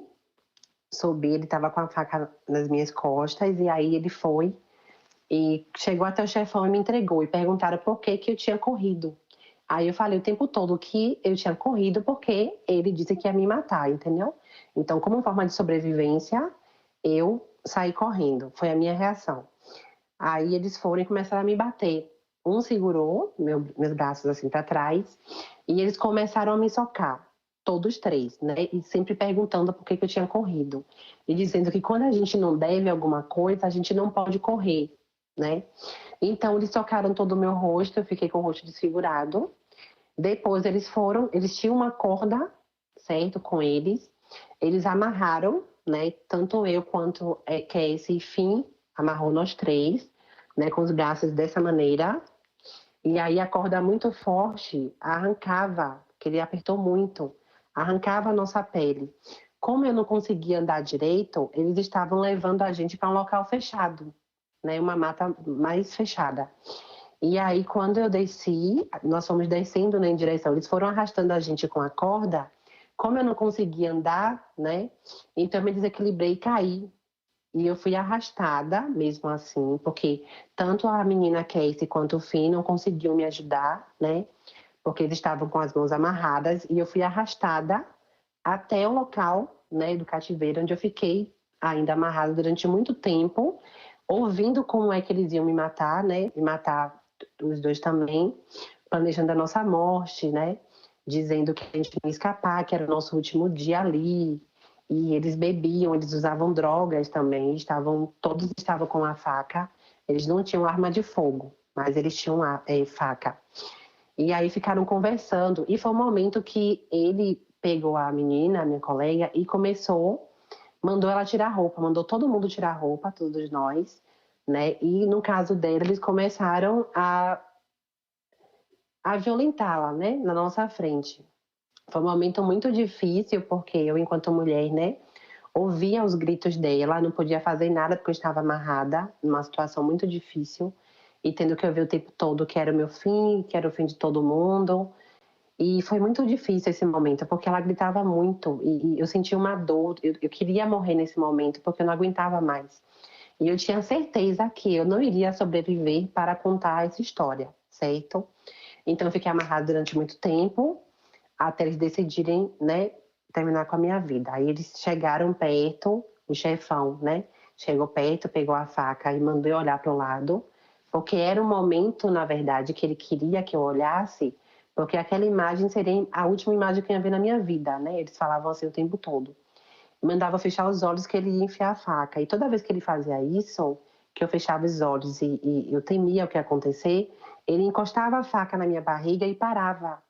Speaker 8: ele estava com a faca nas minhas costas, e aí ele foi e chegou até o chefão e me entregou. E perguntaram por que eu tinha corrido. Aí eu falei o tempo todo que eu tinha corrido porque ele disse que ia me matar, entendeu? Então, como forma de sobrevivência, eu saí correndo. Foi a minha reação. Aí eles foram e começaram a me bater. Um segurou meus braços assim para trás e eles começaram a me socar. Todos 3, né? E sempre perguntando por que eu tinha corrido. E dizendo que quando a gente não deve alguma coisa, a gente não pode correr, né? Então, eles socaram todo o meu rosto, eu fiquei com o rosto desfigurado. Depois, eles tinham uma corda, certo? Com eles. Eles amarraram, né? Tanto eu quanto Cassie, enfim, amarrou nós 3, né? Com os braços dessa maneira. E aí, a corda muito forte arrancava, que ele apertou muito, arrancava a nossa pele. Como eu não conseguia andar direito, eles estavam levando a gente para um local fechado, né? Uma mata mais fechada. E aí, quando eu desci, nós fomos descendo, né, em direção, eles foram arrastando a gente com a corda. Como eu não conseguia andar, né? Então eu me desequilibrei e caí. E eu fui arrastada, mesmo assim, porque tanto a menina Casey quanto o Finn não conseguiam me ajudar, né? Porque eles estavam com as mãos amarradas, e eu fui arrastada até o local, né, do cativeiro, onde eu fiquei ainda amarrada durante muito tempo, ouvindo como é que eles iam me matar, né, me matar os 2 também, planejando a nossa morte, né, dizendo que a gente ia escapar, que era o nosso último dia ali, e eles bebiam, eles usavam drogas também, todos estavam com a faca, eles não tinham arma de fogo, mas eles tinham faca. E aí ficaram conversando, e foi um momento que ele pegou a menina, a minha colega, e mandou ela tirar roupa, mandou todo mundo tirar roupa, todos nós, né? E no caso dela, eles começaram a violentá-la, né? Na nossa frente. Foi um momento muito difícil, porque eu, enquanto mulher, né? Ouvia os gritos dela, não podia fazer nada porque eu estava amarrada, numa situação muito difícil, e tendo que ouvir o tempo todo que era o meu fim, que era o fim de todo mundo. E foi muito difícil esse momento, porque ela gritava muito, e eu sentia uma dor, eu queria morrer nesse momento, porque eu não aguentava mais. E eu tinha certeza que eu não iria sobreviver para contar essa história, certo? Então eu fiquei amarrada durante muito tempo, até eles decidirem, né, terminar com a minha vida. Aí eles chegaram perto, o chefão, né, chegou perto, pegou a faca e mandou eu olhar para o lado, porque era um momento, na verdade, que ele queria que eu olhasse, porque aquela imagem seria a última imagem que eu ia ver na minha vida, né? Eles falavam assim o tempo todo. Mandava fechar os olhos que ele ia enfiar a faca. E toda vez que ele fazia isso, que eu fechava os olhos e eu temia o que ia acontecer, ele encostava a faca na minha barriga e parava.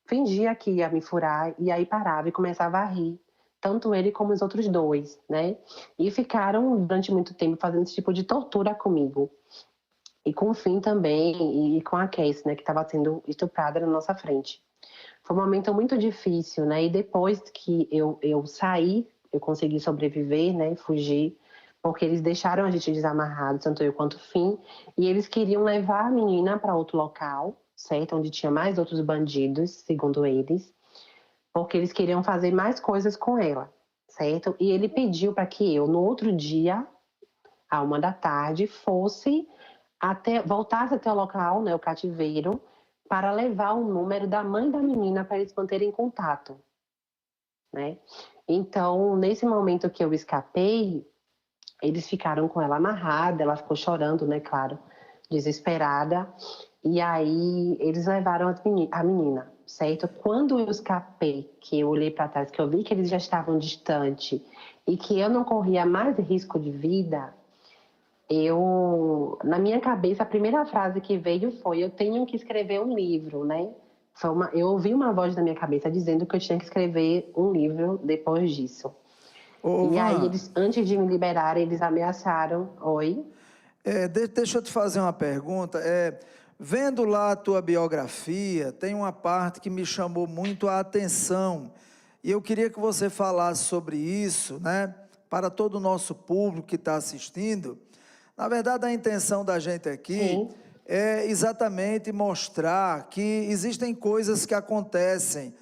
Speaker 8: Fingia que ia me furar e aí parava e começava a rir. Tanto ele como os outros 2, né? E ficaram durante muito tempo fazendo esse tipo de tortura comigo. E com o Finn também, e com a Cassie, né, que estava sendo estuprada na nossa frente. Foi um momento muito difícil, né? E depois que eu saí, eu consegui sobreviver, né? Fugir, porque eles deixaram a gente desamarrado, tanto eu quanto o Finn, e eles queriam levar a menina para outro local, certo? Onde tinha mais outros bandidos, segundo eles, porque eles queriam fazer mais coisas com ela, certo? E ele pediu para que eu, no outro dia, à 1 da tarde, voltasse até o local, né, o cativeiro, para levar o número da mãe da menina para eles manterem contato. né? Então, nesse momento que eu escapei, eles ficaram com ela amarrada, ela ficou chorando, né, claro, desesperada. E aí eles levaram a menina, certo? Quando eu escapei, que eu olhei para trás, que eu vi que eles já estavam distantes e que eu não corria mais risco de vida, na minha cabeça, a primeira frase que veio foi: eu tenho que escrever um livro, né? Eu ouvi uma voz na minha cabeça dizendo que eu tinha que escrever um livro depois disso. E aí, eles, antes de me liberar, eles ameaçaram. Oi?
Speaker 3: Deixa eu te fazer uma pergunta. Vendo lá a tua biografia, tem uma parte que me chamou muito a atenção. E eu queria que você falasse sobre isso, né? Para todo o nosso público que está assistindo. Na verdade, a intenção da gente aqui é exatamente mostrar que existem coisas que acontecem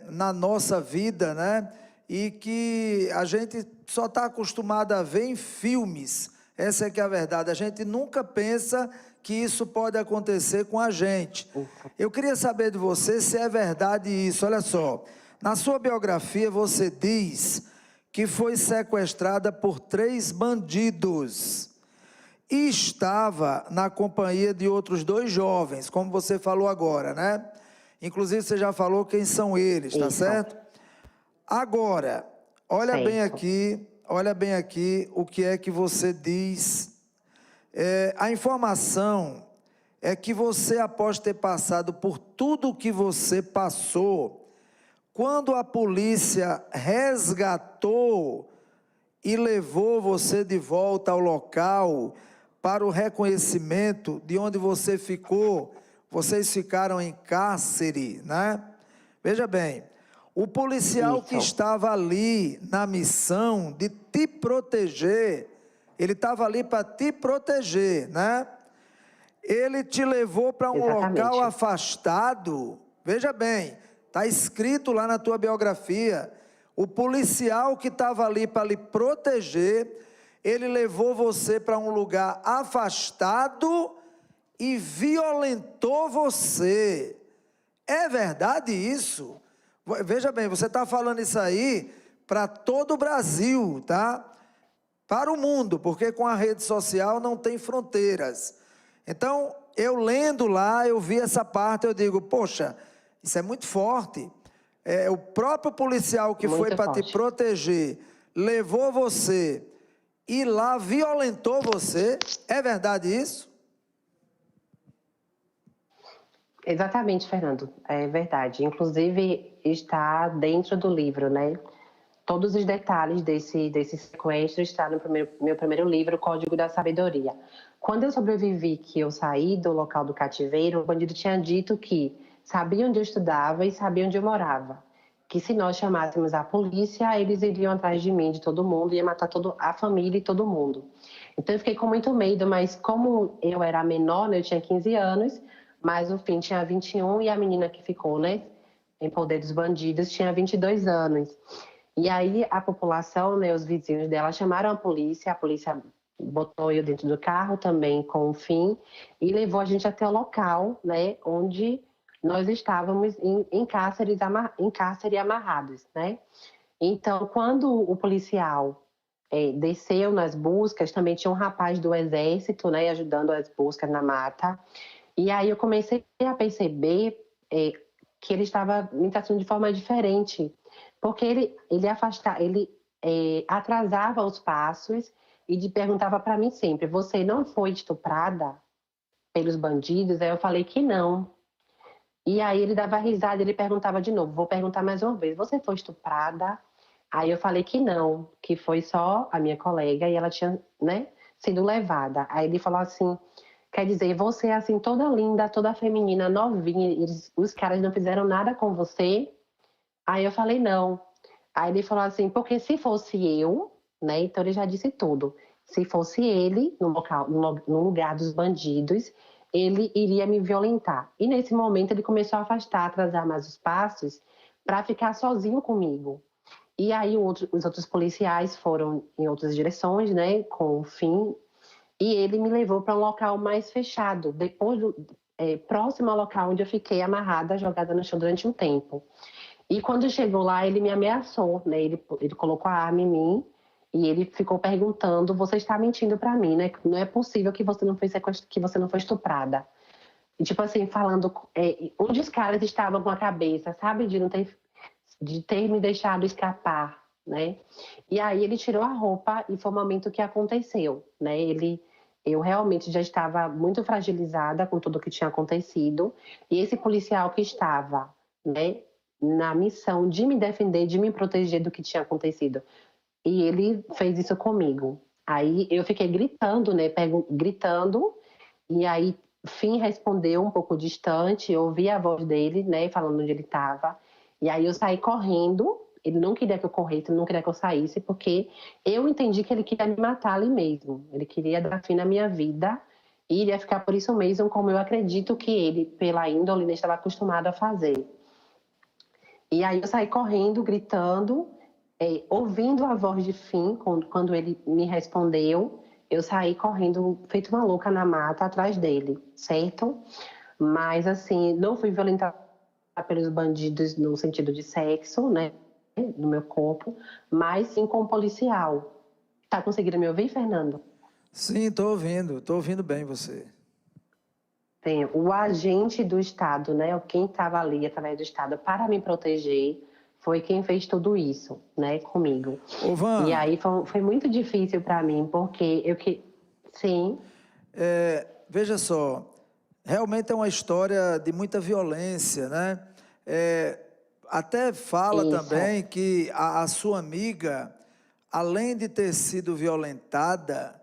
Speaker 3: na nossa vida, né? E que a gente só está acostumado a ver em filmes. Essa é que é a verdade. A gente nunca pensa que isso pode acontecer com a gente. Eu queria saber de você se é verdade isso. Olha só, na sua biografia você diz que foi sequestrada por 3 bandidos e estava na companhia de outros 2 jovens, como você falou agora, né? Inclusive você já falou quem são eles, tá certo? Agora, olha bem aqui o que é que você diz. A informação é que você, após ter passado por tudo o que você passou, quando a polícia resgatou e levou você de volta ao local para o reconhecimento de onde você ficou, vocês ficaram em cárcere, né? Veja bem, o policial que estava ali na missão de te proteger, ele estava ali para te proteger, né? Ele te levou para um local afastado. Veja bem, está escrito lá na tua biografia. O policial que estava ali para lhe proteger, ele levou você para um lugar afastado e violentou você. É verdade isso? Veja bem, você está falando isso aí para todo o Brasil, tá? Para o mundo, porque com a rede social não tem fronteiras. Então, eu lendo lá, eu vi essa parte, eu digo, poxa, isso é muito forte. O próprio policial que foi para te proteger, levou você e lá violentou você. É verdade isso?
Speaker 8: Exatamente, Fernando, é verdade. Inclusive, está dentro do livro, né? Todos os detalhes desse sequestro estão no meu primeiro livro, Código da Sabedoria. Quando eu sobrevivi, que eu saí do local do cativeiro, o bandido tinha dito que sabia onde eu estudava e sabia onde eu morava. Que se nós chamássemos a polícia, eles iriam atrás de mim, de todo mundo, ia matar toda a família e todo mundo. Então eu fiquei com muito medo, mas como eu era menor, né, eu tinha 15 anos, mas no fim tinha 21 e a menina que ficou, né, em poder dos bandidos tinha 22 anos. E aí a população, né, os vizinhos dela chamaram a polícia botou eu dentro do carro também com o fim e levou a gente até o local, né, onde nós estávamos em cárcere amarrados, né? Então, quando o policial desceu nas buscas, também tinha um rapaz do exército, né, ajudando as buscas na mata. E aí eu comecei a perceber que ele estava me tratando de forma diferente, porque ele atrasava os passos e perguntava para mim sempre: você não foi estuprada pelos bandidos? Aí eu falei que não. E aí ele dava risada, ele perguntava de novo, vou perguntar mais uma vez, você foi estuprada? Aí eu falei que não, que foi só a minha colega e ela tinha, né, sido levada. Aí ele falou assim, quer dizer, você é assim toda linda, toda feminina, novinha, os caras não fizeram nada com você? Aí eu falei não. Aí ele falou assim, porque se fosse eu, né, então ele já disse tudo. Se fosse ele, no lugar dos bandidos, ele iria me violentar. E nesse momento ele começou a afastar, atrasar mais os passos para ficar sozinho comigo. E aí os outros policiais foram em outras direções, né, com o fim, e ele me levou para um local mais fechado, depois próximo ao local onde eu fiquei amarrada, jogada no chão durante um tempo. E quando chegou lá, ele me ameaçou, né? Ele colocou a arma em mim e ele ficou perguntando: você está mentindo para mim, né? Não é possível que você não foi estuprada. E, tipo assim, falando, um dos caras estava com a cabeça, sabe? De ter me deixado escapar, né? E aí ele tirou a roupa e foi o momento que aconteceu, né? Eu realmente já estava muito fragilizada com tudo que tinha acontecido. E esse policial que estava, né, na missão de me defender, de me proteger do que tinha acontecido. E ele fez isso comigo. Aí eu fiquei gritando, né? Gritando. E aí Fim respondeu um pouco distante, eu ouvi a voz dele, né, falando onde ele estava. E aí eu saí correndo. Ele não queria que eu corresse, ele não queria que eu saísse, porque eu entendi que ele queria me matar ali mesmo. Ele queria dar fim na minha vida e iria ficar por isso mesmo, como eu acredito que ele, pela índole, estava acostumado a fazer. E aí eu saí correndo, gritando, ouvindo a voz de Fim, quando ele me respondeu. Eu saí correndo, feito uma louca na mata, atrás dele, certo? Mas, assim, não fui violentada pelos bandidos no sentido de sexo, né? No meu corpo, mas sim com o policial. Tá conseguindo me ouvir, Fernando?
Speaker 3: Sim, estou ouvindo bem você.
Speaker 8: Tem o agente do Estado, né? Quem estava ali através do Estado para me proteger, foi quem fez tudo isso, né, comigo.
Speaker 3: Ô, Van,
Speaker 8: e aí foi muito difícil para mim, porque Sim.
Speaker 3: Veja só, realmente é uma história de muita violência, né? Até fala
Speaker 8: Isso.
Speaker 3: também que a sua amiga, além de ter sido violentada,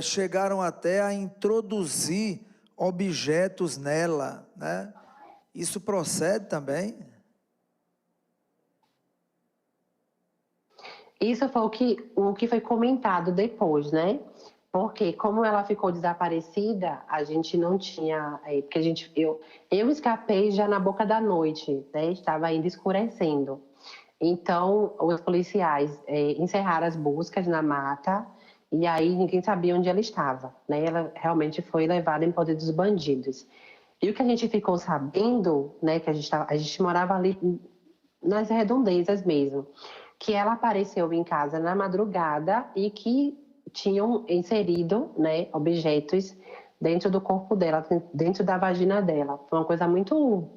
Speaker 3: chegaram até a introduzir objetos nela, né? Isso procede também?
Speaker 8: Isso foi o que foi comentado depois, né? Porque como ela ficou desaparecida, a gente não tinha... Porque eu escapei já na boca da noite, né? Estava ainda escurecendo. Então, os policiais encerraram as buscas na mata e aí ninguém sabia onde ela estava, né? Ela realmente foi levada em poder dos bandidos. E o que a gente ficou sabendo, né? Que a gente morava ali nas redondezas mesmo, que ela apareceu em casa na madrugada e que tinham inserido, né, objetos dentro do corpo dela, dentro da vagina dela. Foi uma coisa muito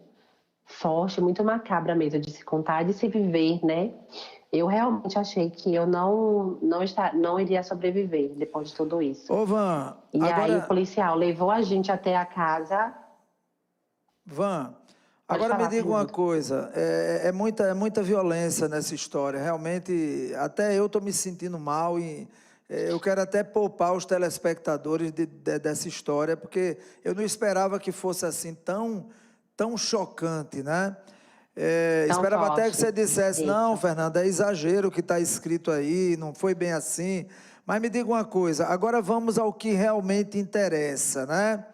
Speaker 8: forte, muito macabra mesmo de se contar, de se viver, né? Eu realmente achei que eu não iria sobreviver depois de tudo isso.
Speaker 3: Ô, Van,
Speaker 8: e
Speaker 3: agora...
Speaker 8: aí o policial levou a gente até a casa.
Speaker 3: Van, agora me diga uma coisa, é muita violência nessa história, realmente, até eu estou me sentindo mal e eu quero até poupar os telespectadores dessa história, porque eu não esperava que fosse assim tão chocante, né? Esperava
Speaker 8: forte.
Speaker 3: até que você dissesse, não, Fernando, é exagero o que está escrito aí, não foi bem assim. Mas me diga uma coisa, agora vamos ao que realmente interessa, né?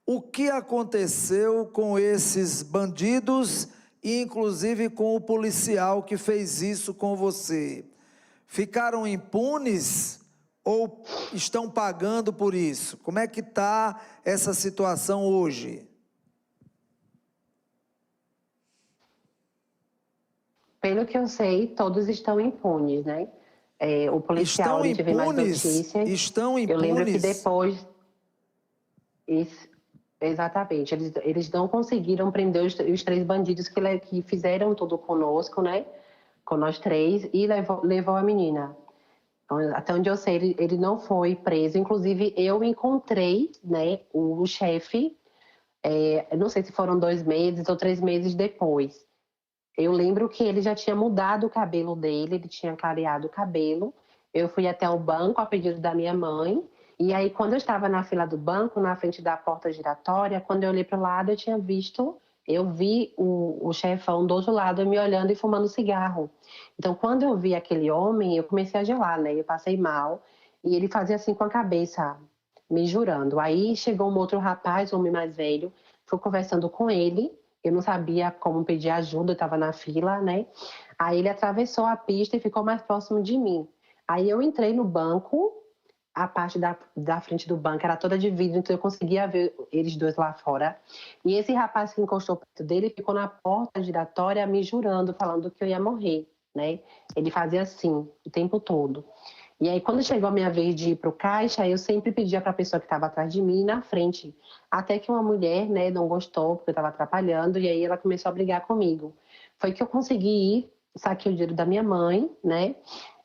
Speaker 3: O que aconteceu com esses bandidos e inclusive com o policial que fez isso com você? Ficaram impunes ou estão pagando por isso? Como é que está essa situação hoje?
Speaker 8: Pelo que eu sei, todos estão impunes, né? O policial,
Speaker 3: estão
Speaker 8: teve mais
Speaker 3: impunes?
Speaker 8: notícias.
Speaker 3: Estão impunes?
Speaker 8: Eu lembro que depois... Exatamente, eles não conseguiram prender os 3 bandidos que fizeram tudo conosco, né? Com nós 3, e levou a menina. Então, até onde eu sei, ele não foi preso. Inclusive, eu encontrei, né, o chefe, não sei se foram 2 meses ou 3 meses depois. Eu lembro que ele já tinha mudado o cabelo dele, ele tinha clareado o cabelo. Eu fui até o banco a pedido da minha mãe. E aí, quando eu estava na fila do banco, na frente da porta giratória, quando eu olhei para o lado, eu vi o chefão do outro lado me olhando e fumando cigarro. Então, quando eu vi aquele homem, eu comecei a gelar, né? Eu passei mal. E ele fazia assim com a cabeça, me jurando. Aí chegou um outro rapaz, um homem mais velho, fui conversando com ele. Eu não sabia como pedir ajuda, eu estava na fila, né? Aí ele atravessou a pista e ficou mais próximo de mim. Aí eu entrei no banco a parte da frente do banco era toda de vidro, então eu conseguia ver eles dois lá fora. E esse rapaz que encostou perto dele ficou na porta giratória me jurando, falando que eu ia morrer, né? Ele fazia assim o tempo todo. E aí, quando chegou a minha vez de ir para o caixa, eu sempre pedia para a pessoa que estava atrás de mim, na frente. Até que uma mulher, né, não gostou, porque eu estava atrapalhando, e aí ela começou a brigar comigo. Foi que eu consegui ir, saquei o dinheiro da minha mãe, né,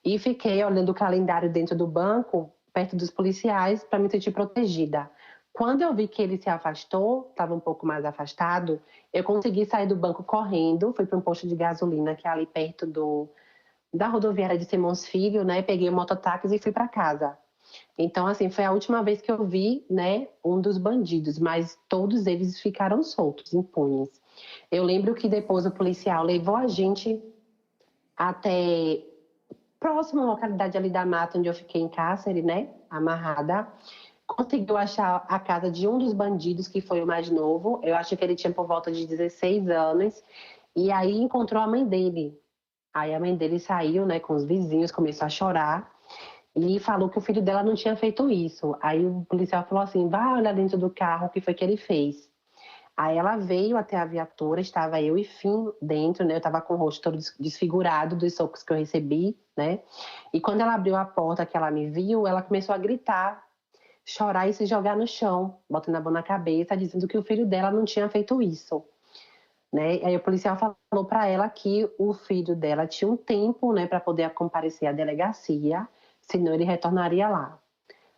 Speaker 8: e fiquei olhando o calendário dentro do banco, perto dos policiais, para me sentir protegida. Quando eu vi que ele se afastou, estava um pouco mais afastado, eu consegui sair do banco correndo, fui para um posto de gasolina, que é ali perto da rodoviária de Simões Filho, né? Peguei o mototáxi e fui para casa. Então, assim, foi a última vez que eu vi, né, um dos bandidos, mas todos eles ficaram soltos, impunes. Eu lembro que depois o policial levou a gente até próximo à localidade ali da mata, onde eu fiquei em cárcere, né, amarrada. Conseguiu achar a casa de um dos bandidos, que foi o mais novo. Eu acho que ele tinha por volta de 16 anos. E aí encontrou a mãe dele. Aí a mãe dele saiu, né, com os vizinhos, começou a chorar e falou que o filho dela não tinha feito isso. Aí o policial falou assim, vai olhar dentro do carro o que foi que ele fez. Aí ela veio até a viatura, estava eu e Fim dentro, né, eu estava com o rosto todo desfigurado dos socos que eu recebi, né, e quando ela abriu a porta que ela me viu, ela começou a gritar, chorar e se jogar no chão, botando a mão na cabeça, dizendo que o filho dela não tinha feito isso. Né? Aí o policial falou para ela que o filho dela tinha um tempo, né, para poder comparecer à delegacia, senão ele retornaria lá.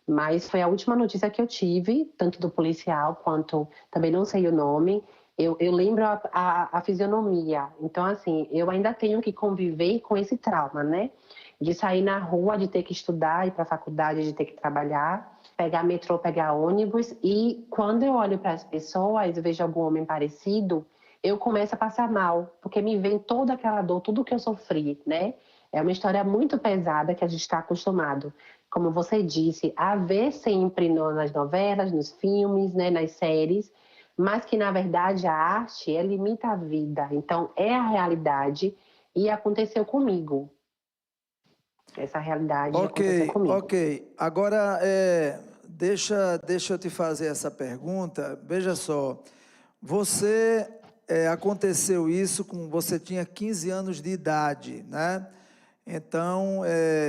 Speaker 8: Mas foi a última notícia que eu tive, tanto do policial quanto, também não sei o nome, eu lembro a fisionomia. Então, assim, eu ainda tenho que conviver com esse trauma, né? De sair na rua, de ter que estudar, ir para a faculdade, de ter que trabalhar, pegar metrô, pegar ônibus. E quando eu olho para as pessoas e vejo algum homem parecido, eu começo a passar mal, porque me vem toda aquela dor, tudo que eu sofri, né? É uma história muito pesada que a gente está acostumado, como você disse, a ver sempre nas novelas, nos filmes, né, nas séries, mas que, na verdade, a arte limita a vida. Então, é a realidade e aconteceu comigo. Essa realidade aconteceu comigo.
Speaker 3: Ok. Agora, deixa eu te fazer essa pergunta. Veja só, aconteceu isso você tinha 15 anos de idade, né? Então...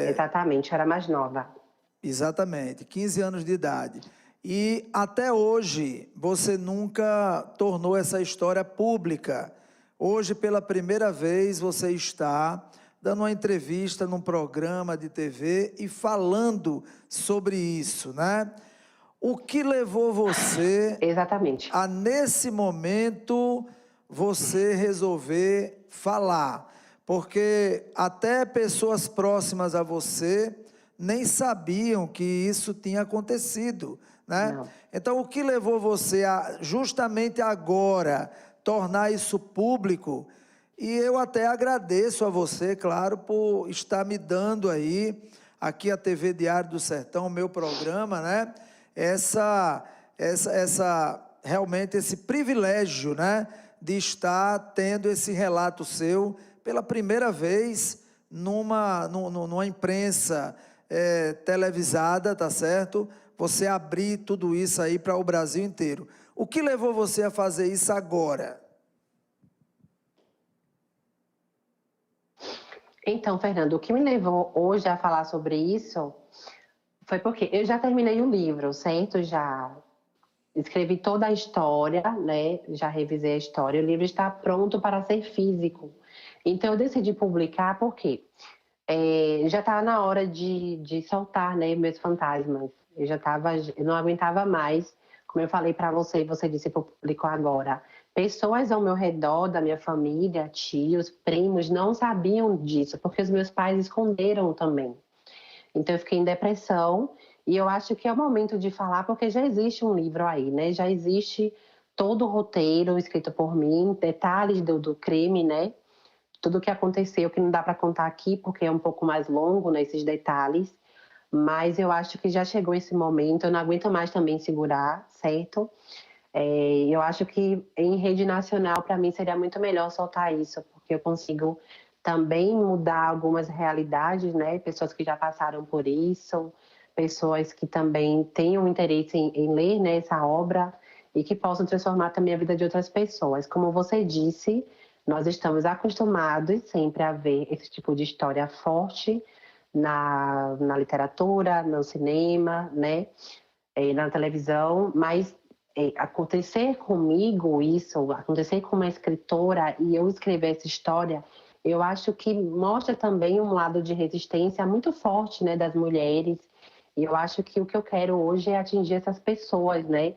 Speaker 8: Exatamente, eu era mais nova.
Speaker 3: Exatamente, 15 anos de idade. E até hoje, você nunca tornou essa história pública. Hoje, pela primeira vez, você está dando uma entrevista num programa de TV e falando sobre isso, né? O que levou você...
Speaker 8: Exatamente.
Speaker 3: A, nesse momento, você resolver falar? Porque até pessoas próximas a você nem sabiam que isso tinha acontecido, né?
Speaker 8: Não.
Speaker 3: Então, o que levou você a, justamente agora, tornar isso público? E eu até agradeço a você, claro, por estar me dando aí, aqui a TV Diário do Sertão, o meu programa, né? Realmente esse privilégio, né? De estar tendo esse relato seu pela primeira vez numa imprensa televisada, tá certo? Você abrir tudo isso aí para o Brasil inteiro. O que levou você a fazer isso agora?
Speaker 8: Então, Fernando, o que me levou hoje a falar sobre isso foi porque eu já terminei o livro, certo? Já escrevi toda a história, né? Já revisei a história. O livro está pronto para ser físico. Então, eu decidi publicar porque já estava na hora de soltar, né, meus fantasmas. Eu não aguentava mais. Como eu falei para você, você disse para o público agora. Pessoas ao meu redor, da minha família, tios, primos, não sabiam disso, porque os meus pais esconderam também. Então, eu fiquei em depressão e eu acho que é o momento de falar, porque já existe um livro aí, né? Já existe todo o roteiro escrito por mim, detalhes do crime, né? Tudo o que aconteceu, que não dá para contar aqui, porque é um pouco mais longo, né, esses detalhes. Mas eu acho que já chegou esse momento, eu não aguento mais também segurar, certo? Eu acho que em rede nacional, para mim, seria muito melhor soltar isso, porque eu consigo também mudar algumas realidades, né? Pessoas que já passaram por isso, pessoas que também tenham interesse em ler, né, essa obra e que possam transformar também a vida de outras pessoas. Como você disse, nós estamos acostumados sempre a ver esse tipo de história forte na literatura, no cinema, né, na televisão, mas acontecer comigo isso, acontecer com uma escritora e eu escrever essa história, eu acho que mostra também um lado de resistência muito forte, né, das mulheres. E eu acho que o que eu quero hoje é atingir essas pessoas, né,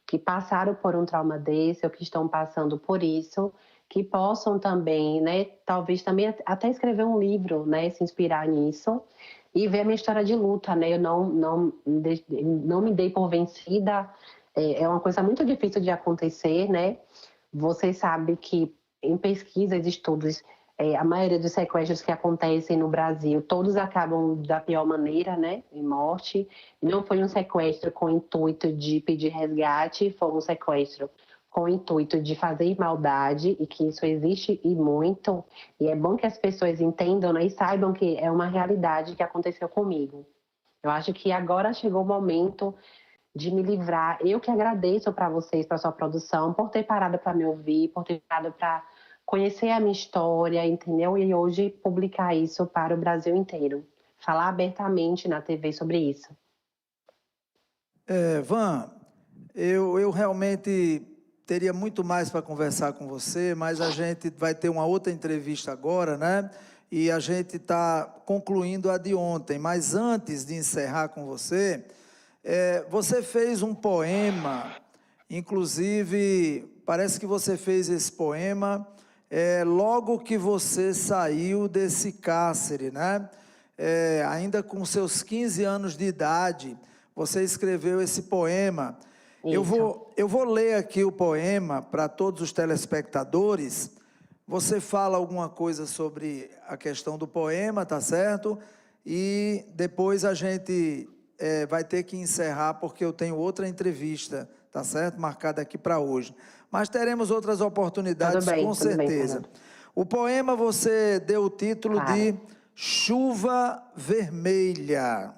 Speaker 8: que passaram por um trauma desse ou que estão passando por isso, que possam também, né, talvez também até escrever um livro, né, se inspirar nisso e ver a minha história de luta, né. Eu não me dei por vencida. É uma coisa muito difícil de acontecer, né. Você sabe que em pesquisas, estudos, a maioria dos sequestros que acontecem no Brasil, todos acabam da pior maneira, né, em morte. Não foi um sequestro com o intuito de pedir resgate, foi um sequestro com o intuito de fazer maldade, e que isso existe e muito. E é bom que as pessoas entendam, né, e saibam que é uma realidade que aconteceu comigo. Eu acho que agora chegou o momento de me livrar. Eu que agradeço para vocês, para sua produção, por ter parado para me ouvir, por ter parado para conhecer a minha história, entendeu? E hoje publicar isso para o Brasil inteiro. Falar abertamente na TV sobre isso.
Speaker 3: Van, eu realmente teria muito mais para conversar com você, mas a gente vai ter uma outra entrevista agora, né? E a gente está concluindo a de ontem. Mas antes de encerrar com você, você fez um poema, inclusive, parece que você fez esse poema logo que você saiu desse cárcere, né? Ainda com seus 15 anos de idade, você escreveu esse poema. Eu vou ler aqui o poema para todos os telespectadores. Você fala alguma coisa sobre a questão do poema, tá certo? E depois a gente vai ter que encerrar, porque eu tenho outra entrevista, tá certo? Marcada aqui para hoje. Mas teremos outras oportunidades, com certeza. O poema você deu o título de Chuva Vermelha.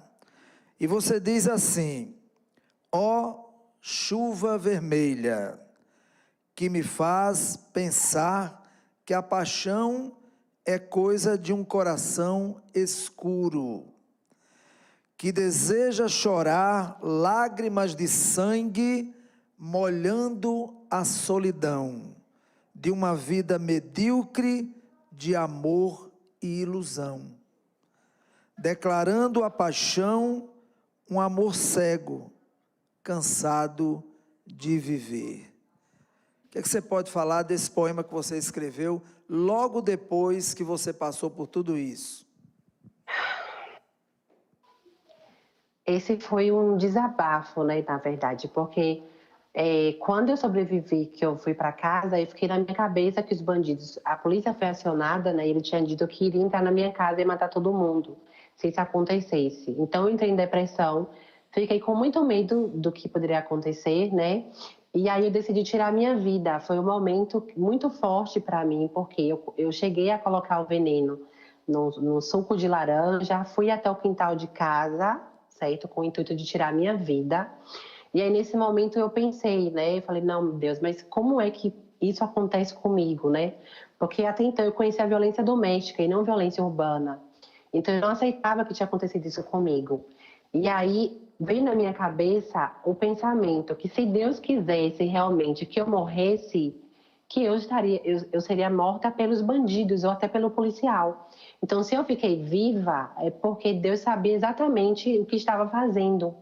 Speaker 3: E você diz assim: ó chuva vermelha, que me faz pensar que a paixão é coisa de um coração escuro, que deseja chorar lágrimas de sangue, molhando a solidão de uma vida medíocre de amor e ilusão, declarando a paixão um amor cego, cansado de viver. O que você pode falar desse poema que você escreveu logo depois que você passou por tudo isso?
Speaker 8: Esse foi um desabafo, né, na verdade, porque quando eu sobrevivi, que eu fui para casa, eu fiquei na minha cabeça que os bandidos, a polícia foi acionada, né, e ele tinha dito que iria entrar na minha casa e matar todo mundo, se isso acontecesse. Então eu entrei em depressão, fiquei com muito medo do que poderia acontecer, né, e aí eu decidi tirar a minha vida. Foi um momento muito forte para mim, porque eu cheguei a colocar o veneno no suco de laranja, fui até o quintal de casa, certo? Com o intuito de tirar a minha vida. E aí, nesse momento, eu pensei, né? Eu falei, não, meu Deus, mas como é que isso acontece comigo, né? Porque até então eu conhecia a violência doméstica e não violência urbana. Então, eu não aceitava que tinha acontecido isso comigo. E aí, veio na minha cabeça o pensamento que se Deus quisesse realmente que eu morresse, que eu seria morta pelos bandidos ou até pelo policial. Então, se eu fiquei viva, é porque Deus sabia exatamente o que estava fazendo.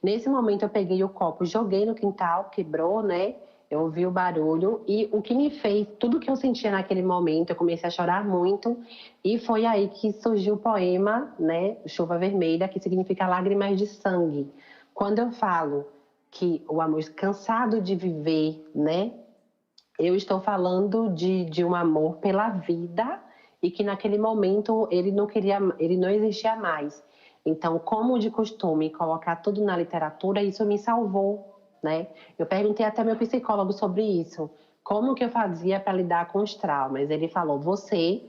Speaker 8: Nesse momento, eu peguei o copo, joguei no quintal, quebrou, né? Eu ouvi o barulho e o que me fez, tudo que eu sentia naquele momento, eu comecei a chorar muito e foi aí que surgiu o poema, né? Chuva Vermelha, que significa lágrimas de sangue. Quando eu falo que o amor cansado de viver, né? Eu estou falando de um amor pela vida e que naquele momento ele não existia mais. Então, como de costume, colocar tudo na literatura, isso me salvou, né? Eu perguntei até ao meu psicólogo sobre isso, como que eu fazia para lidar com os traumas. Ele falou, você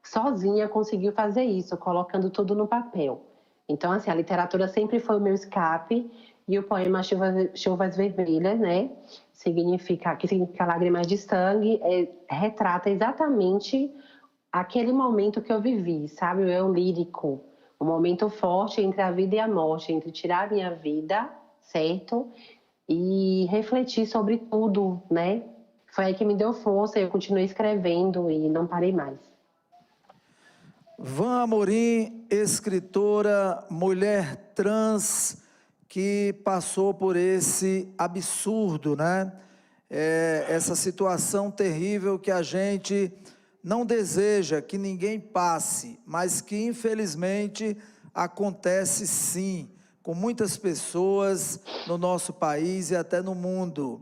Speaker 8: sozinha conseguiu fazer isso, colocando tudo no papel. Então, assim, a literatura sempre foi o meu escape, e o poema Chuvas Vermelhas, né, que significa lágrimas de sangue, retrata exatamente aquele momento que eu vivi, sabe? O eu lírico, um momento forte entre a vida e a morte, entre tirar a minha vida, certo? E refletir sobre tudo, né? Foi aí que me deu força, eu continuei escrevendo e não parei mais.
Speaker 3: Van Amorim, escritora, mulher trans, que passou por esse absurdo, né? Essa situação terrível que a gente não deseja que ninguém passe, mas que infelizmente acontece sim, com muitas pessoas no nosso país e até no mundo.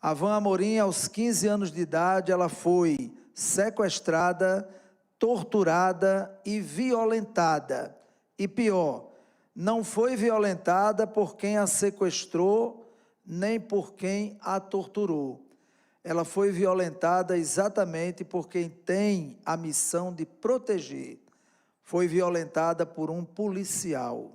Speaker 3: A Van Amorim, aos 15 anos de idade, ela foi sequestrada, torturada e violentada. E pior, não foi violentada por quem a sequestrou, nem por quem a torturou. Ela foi violentada exatamente por quem tem a missão de proteger. Foi violentada por um policial.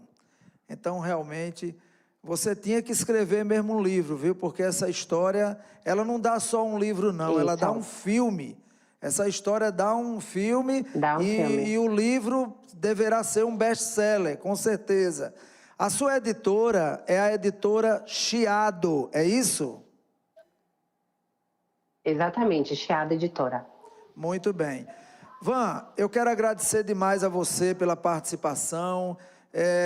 Speaker 3: Então, realmente, você tinha que escrever mesmo um livro, viu? Porque essa história, ela não dá só um livro, não. Isso. Ela dá um filme. Essa história dá um filme, e o livro deverá ser um best-seller, com certeza. A sua editora é a editora Chiado, é isso?
Speaker 8: Exatamente, Chiado Editora.
Speaker 3: Muito bem. Van, eu quero agradecer demais a você pela participação.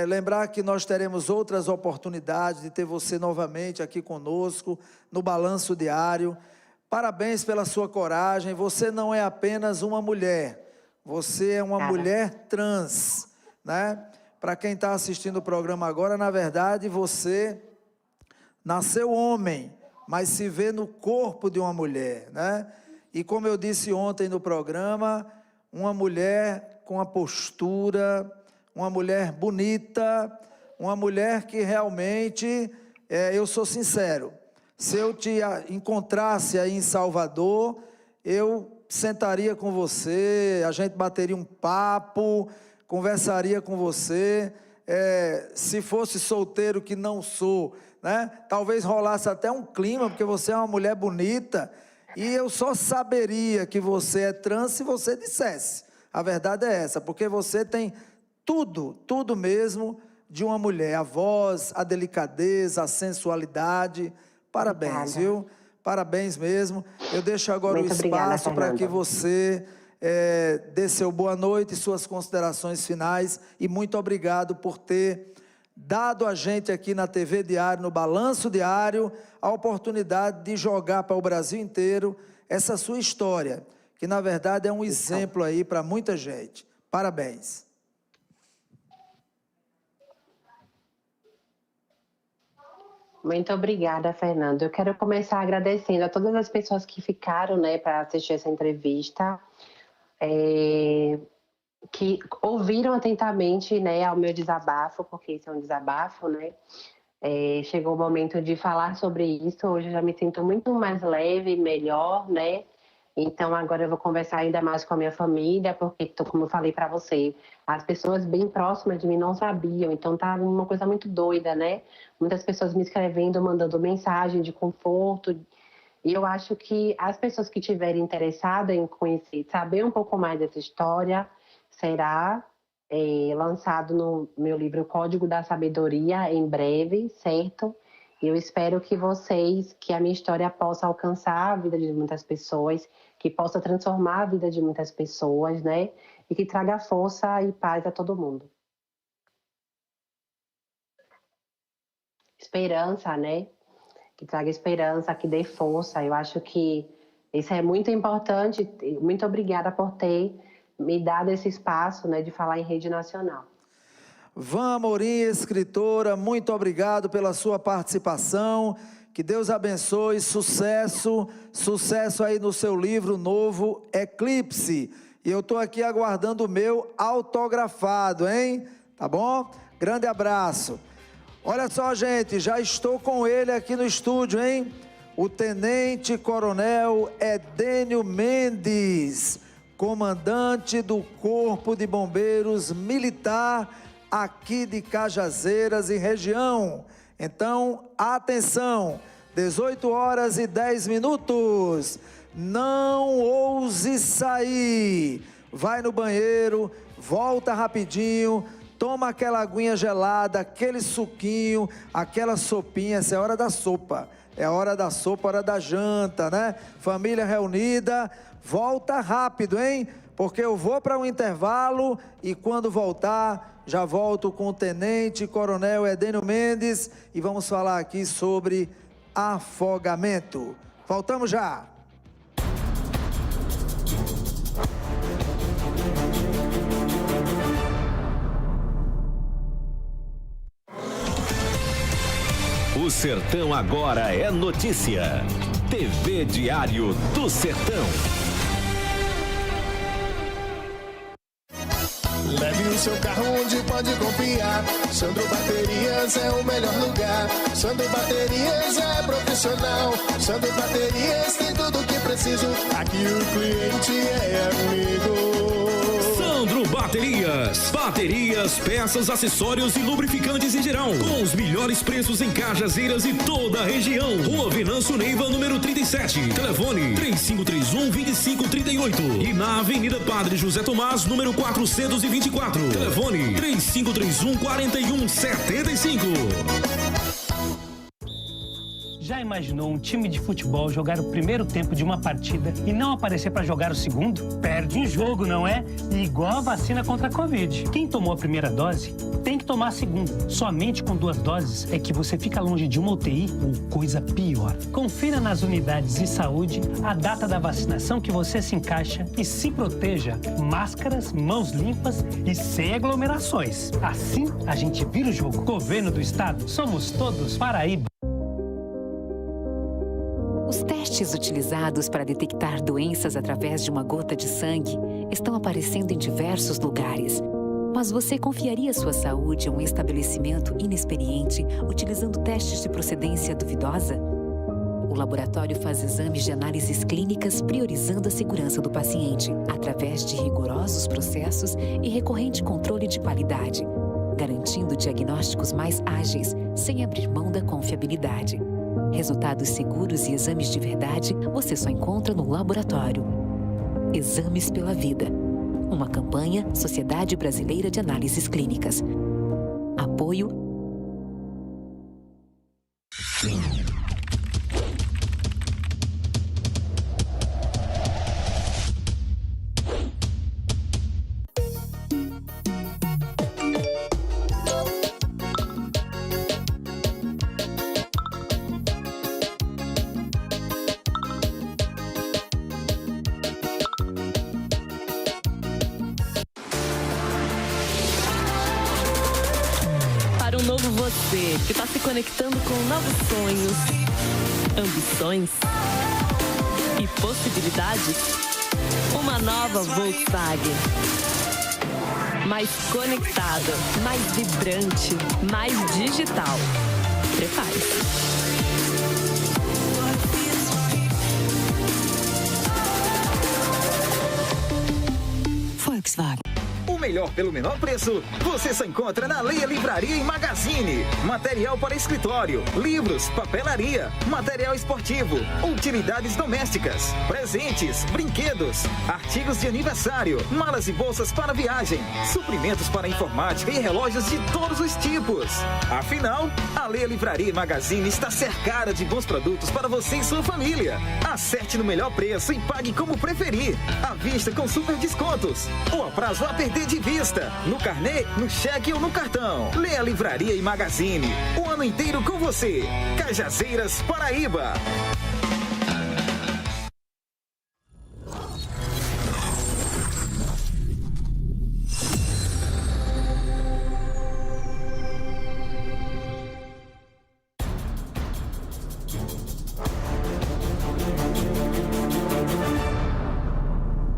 Speaker 3: Lembrar que nós teremos outras oportunidades de ter você novamente aqui conosco no Balanço Diário. Parabéns pela sua coragem. Você não é apenas uma mulher, você é uma mulher trans, né? Para quem está assistindo o programa agora, na verdade, você nasceu homem, mas se vê no corpo de uma mulher, né? E como eu disse ontem no programa, uma mulher com a postura, uma mulher bonita, uma mulher que realmente, eu sou sincero, se eu te encontrasse aí em Salvador, eu sentaria com você, a gente bateria um papo, conversaria com você, se fosse solteiro, que não sou, né? Talvez rolasse até um clima, porque você é uma mulher bonita, e eu só saberia que você é trans se você dissesse. A verdade é essa, porque você tem tudo mesmo de uma mulher, a voz, a delicadeza, a sensualidade. Parabéns, viu? Parabéns mesmo. Eu deixo agora muito o espaço para que você dê seu boa noite e suas considerações finais. E muito obrigado por ter dado a gente aqui na TV Diário, no Balanço Diário, a oportunidade de jogar para o Brasil inteiro essa sua história, que na verdade é um exemplo aí para muita gente. Parabéns.
Speaker 8: Muito obrigada, Fernando. Eu quero começar agradecendo a todas as pessoas que ficaram, né, para assistir essa entrevista, que ouviram atentamente, né, ao meu desabafo, porque isso é um desabafo, né? Chegou o momento de falar sobre isso. Hoje eu já me sinto muito mais leve, melhor, né? Então agora eu vou conversar ainda mais com a minha família, porque, como eu falei para você, as pessoas bem próximas de mim não sabiam, então tá uma coisa muito doida, né? Muitas pessoas me escrevendo, mandando mensagem de conforto, e eu acho que as pessoas que estiverem interessadas em conhecer, saber um pouco mais dessa história, será lançado no meu livro Código da Sabedoria em breve, certo? E eu espero que a minha história possa alcançar a vida de muitas pessoas, que possa transformar a vida de muitas pessoas, né? E que traga força e paz a todo mundo. Esperança, né? Que traga esperança, que dê força. Eu acho que isso é muito importante. Muito obrigada por ter me dado esse espaço, né, de falar em rede nacional.
Speaker 3: Van Amorim, escritora, muito obrigado pela sua participação. Que Deus abençoe, sucesso aí no seu livro novo, Eclipse. E eu estou aqui aguardando o meu autografado, hein? Tá bom? Grande abraço. Olha só, gente, já estou com ele aqui no estúdio, hein? O Tenente Coronel Edênio Mendes, comandante do Corpo de Bombeiros Militar aqui de Cajazeiras e região. Então, atenção, 18 horas e 10 minutos. Não ouse sair. Vai no banheiro, volta rapidinho, toma aquela aguinha gelada, aquele suquinho, aquela sopinha. Essa é a hora da sopa. É a hora da sopa, hora da janta, né? Família reunida, volta rápido, hein? Porque eu vou para um intervalo e quando voltar, já volto com o Tenente Coronel Edênio Mendes e vamos falar aqui sobre afogamento. Voltamos já.
Speaker 9: O Sertão agora é notícia. TV Diário do Sertão.
Speaker 1: Leve o seu carro onde pode confiar. Sandro Baterias é o melhor lugar. Sandro Baterias é profissional. Sandro Baterias tem tudo o que preciso. Aqui o cliente é amigo.
Speaker 10: Sandro Baterias. Baterias, peças, acessórios e lubrificantes em geral. Com os melhores preços em Cajazeiras e toda a região. Rua Venâncio Neiva, número 37. Telefone 3531-2538. E na Avenida Padre José Tomás, número 424. Telefone 3531-4175.
Speaker 11: Já imaginou um time de futebol jogar o primeiro tempo de uma partida e não aparecer para jogar o segundo? Perde um jogo, não é? Igual a vacina contra a Covid. Quem tomou a primeira dose tem que tomar a segunda. Somente com 2 doses é que você fica longe de uma UTI ou coisa pior. Confira nas unidades de saúde a data da vacinação que você se encaixa e se proteja. Máscaras, mãos limpas e sem aglomerações. Assim, a gente vira o jogo. Governo do Estado, somos todos Paraíba.
Speaker 12: Os testes utilizados para detectar doenças através de uma gota de sangue estão aparecendo em diversos lugares. Mas você confiaria sua saúde a um estabelecimento inexperiente utilizando testes de procedência duvidosa? O laboratório faz exames de análises clínicas priorizando a segurança do paciente, através de rigorosos processos e recorrente controle de qualidade, garantindo diagnósticos mais ágeis, sem abrir mão da confiabilidade. Resultados seguros e exames de verdade você só encontra no laboratório. Exames pela Vida. Uma campanha Sociedade Brasileira de Análises Clínicas. Apoio.
Speaker 13: Para um novo você que está se conectando com novos sonhos, ambições e possibilidades, uma nova Volkswagen. Mais conectada, mais vibrante, mais digital. Prepare-se.
Speaker 14: Volkswagen.
Speaker 15: O melhor pelo menor preço, você só encontra na Leia Livraria e Magazine. Material para escritório, livros, papelaria, material esportivo, utilidades domésticas, presentes, brinquedos, artigos de aniversário, malas e bolsas para viagem, suprimentos para informática e relógios de todos os tipos. Afinal, a Leia Livraria e Magazine está cercada de bons produtos para você e sua família. Acerte no melhor preço e pague como preferir. À vista com super descontos. Ou a prazo a perder de vista. No carnê, no cheque ou no cartão. Leia Livraria e Magazine. O ano inteiro com você. Cajazeiras, Paraíba.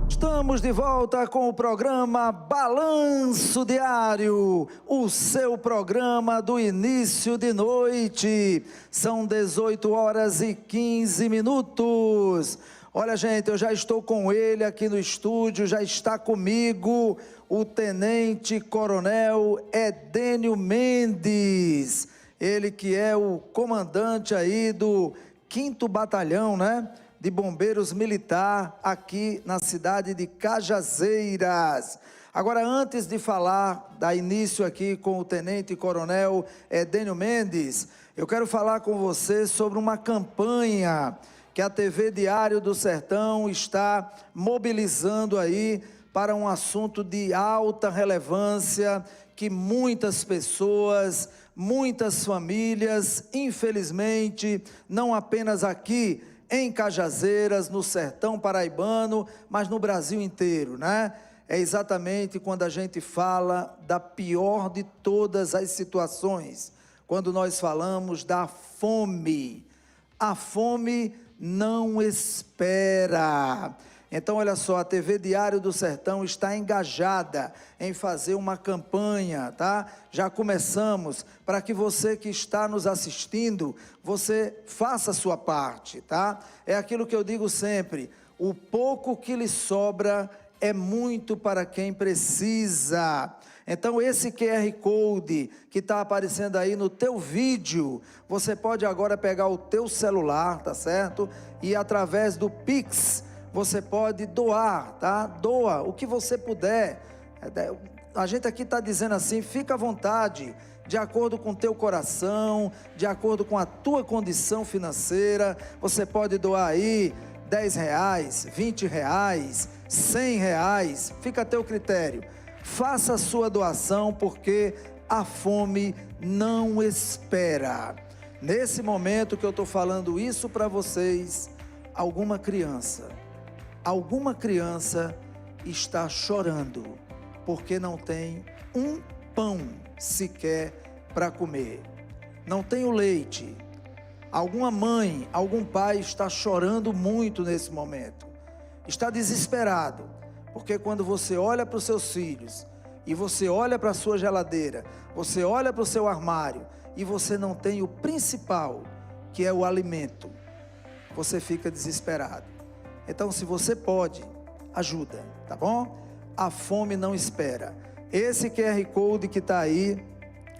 Speaker 3: Estamos de volta com o programa Balanço Diário, o seu programa do início de noite. São 18 horas e 15 minutos. Olha, gente, eu já estou com ele aqui no estúdio, já está comigo o Tenente Coronel Edênio Mendes, ele que é o comandante aí do 5º Batalhão, né, de Bombeiros Militar aqui na cidade de Cajazeiras. Agora, antes de falar, dar início aqui com o Tenente Coronel Edênio Mendes, eu quero falar com você sobre uma campanha que a TV Diário do Sertão está mobilizando aí para um assunto de alta relevância que muitas pessoas, muitas famílias, infelizmente, não apenas aqui em Cajazeiras, no sertão paraibano, mas no Brasil inteiro, né? É exatamente quando a gente fala da pior de todas as situações, quando nós falamos da fome. A fome não espera. Então, olha só, a TV Diário do Sertão está engajada em fazer uma campanha, tá? Já começamos, para que você que está nos assistindo, você faça a sua parte, tá? É aquilo que eu digo sempre, o pouco que lhe sobra é muito para quem precisa. Então, esse QR Code que está aparecendo aí no teu vídeo, você pode agora pegar o teu celular, tá certo? E através do Pix, você pode doar, tá? Doa o que você puder. A gente aqui está dizendo assim, fica à vontade, de acordo com o teu coração, de acordo com a tua condição financeira, você pode doar aí R$10, R$20, R$100, fica a teu critério. Faça a sua doação, porque a fome não espera. Nesse momento que eu estou falando isso para vocês, alguma criança está chorando, porque não tem um pão sequer para comer, não tem o leite. Alguma mãe, algum pai está chorando muito nesse momento, está desesperado, porque quando você olha para os seus filhos, e você olha para a sua geladeira, você olha para o seu armário, e você não tem o principal, que é o alimento, você fica desesperado. Então, se você pode, ajuda, tá bom? A fome não espera. Esse QR Code que está aí,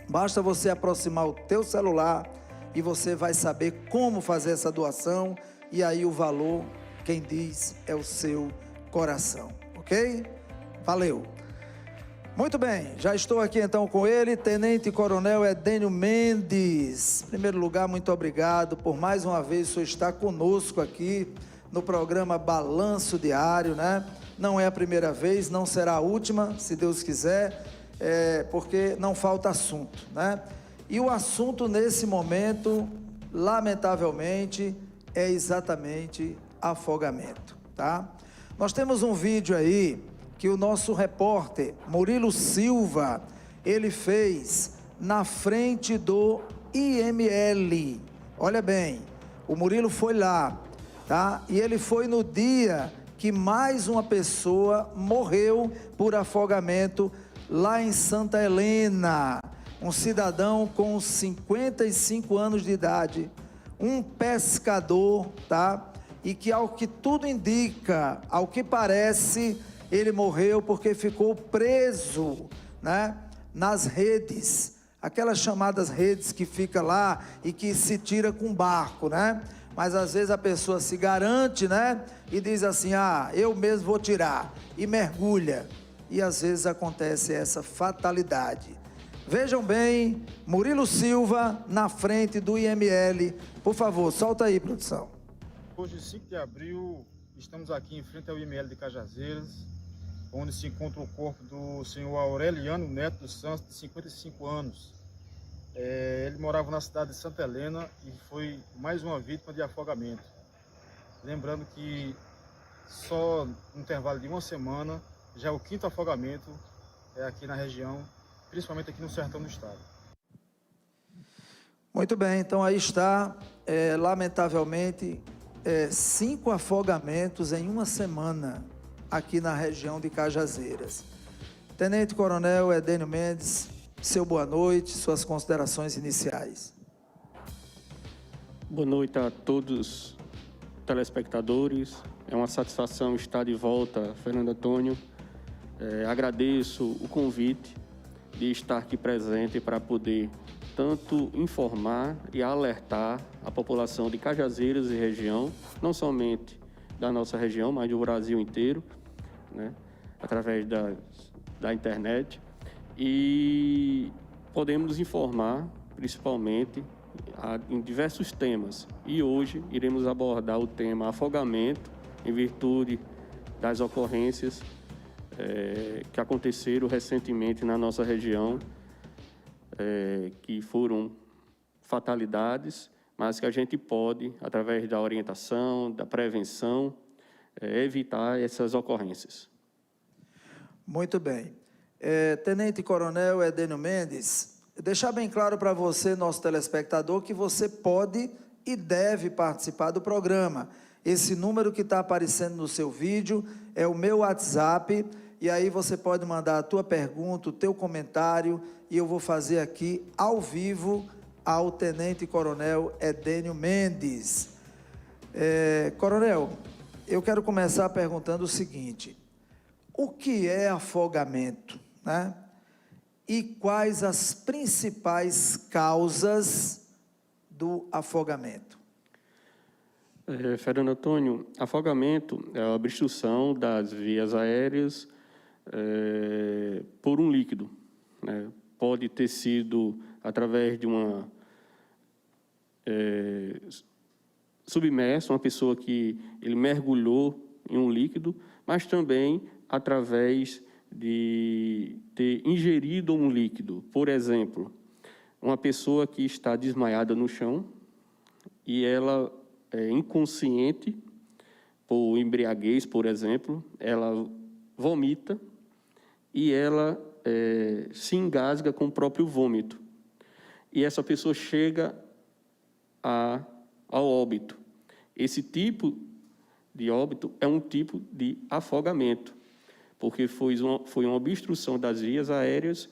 Speaker 3: basta você aproximar o teu celular, e você vai saber como fazer essa doação, e aí o valor, quem diz, é o seu coração, ok? Valeu! Muito bem, já estou aqui então com ele, Tenente Coronel Edênio Mendes. Em primeiro lugar, muito obrigado por mais uma vez o senhor estar conosco aqui no programa Balanço Diário, né? Não é a primeira vez, não será a última, se Deus quiser, porque não falta assunto, né? E o assunto nesse momento, lamentavelmente, é exatamente afogamento, tá? Nós temos um vídeo aí que o nosso repórter Murilo Silva, ele fez na frente do IML. Olha bem, o Murilo foi lá, tá? E ele foi no dia que mais uma pessoa morreu por afogamento lá em Santa Helena. Um cidadão com 55 anos de idade, um pescador, tá? E que, ao que tudo indica, ao que parece, ele morreu porque ficou preso, né? Nas redes, aquelas chamadas redes que fica lá e que se tira com barco, né? Mas às vezes a pessoa se garante, né? E diz assim, eu mesmo vou tirar, e mergulha. E às vezes acontece essa fatalidade. Vejam bem, Murilo Silva na frente do IML. Por favor, solta aí, produção.
Speaker 14: Hoje, 5 de abril, estamos aqui em frente ao IML de Cajazeiras, onde se encontra o corpo do senhor Aureliano Neto dos Santos, de 55 anos. Ele morava na cidade de Santa Helena e foi mais uma vítima de afogamento. Lembrando que só no intervalo de uma semana, já é o 5º afogamento aqui na região, principalmente aqui no sertão do estado.
Speaker 3: Muito bem, então aí está, lamentavelmente, 5 afogamentos em uma semana aqui na região de Cajazeiras. Tenente Coronel Edênio Mendes, seu boa noite, suas considerações iniciais.
Speaker 4: Boa noite a todos telespectadores. É uma satisfação estar de volta, Fernando Antônio. Agradeço o convite de estar aqui presente para poder tanto informar e alertar a população de Cajazeiras e região, não somente da nossa região, mas do Brasil inteiro, né, através da internet. E podemos informar, principalmente, em diversos temas. E hoje iremos abordar o tema afogamento, em virtude das ocorrências que aconteceram recentemente na nossa região, que foram fatalidades, mas que a gente pode, através da orientação, da prevenção, evitar essas ocorrências.
Speaker 3: Muito bem. Tenente Coronel Edênio Mendes, deixar bem claro para você, nosso telespectador, que você pode e deve participar do programa. Esse número que está aparecendo no seu vídeo é o meu WhatsApp, e aí você pode mandar a tua pergunta, o teu comentário, e eu vou fazer aqui ao vivo ao Tenente Coronel Edênio Mendes. Coronel, eu quero começar perguntando o seguinte: o que é afogamento, né? E quais as principais causas do afogamento?
Speaker 4: Fernando Antônio, afogamento é a obstrução das vias aéreas por um líquido, né? Pode ter sido através de uma submerso, uma pessoa que ele mergulhou em um líquido, mas também através de ter ingerido um líquido. Por exemplo, uma pessoa que está desmaiada no chão e ela é inconsciente por embriaguez, por exemplo, ela vomita e ela se engasga com o próprio vômito. E essa pessoa chega ao óbito. Esse tipo de óbito é um tipo de afogamento, porque foi uma obstrução das vias aéreas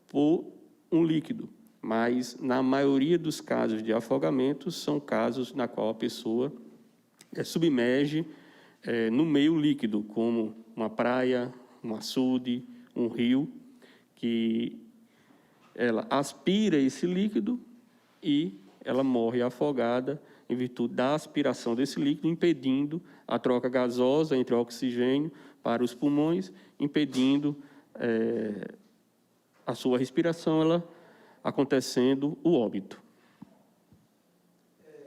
Speaker 4: por um líquido. Mas, na maioria dos casos de afogamento, são casos na qual a pessoa submerge no meio líquido, como uma praia, um açude, um rio, que ela aspira esse líquido e ela morre afogada em virtude da aspiração desse líquido, impedindo a troca gasosa entre o oxigênio para os pulmões, impedindo a sua respiração, ela acontecendo o óbito.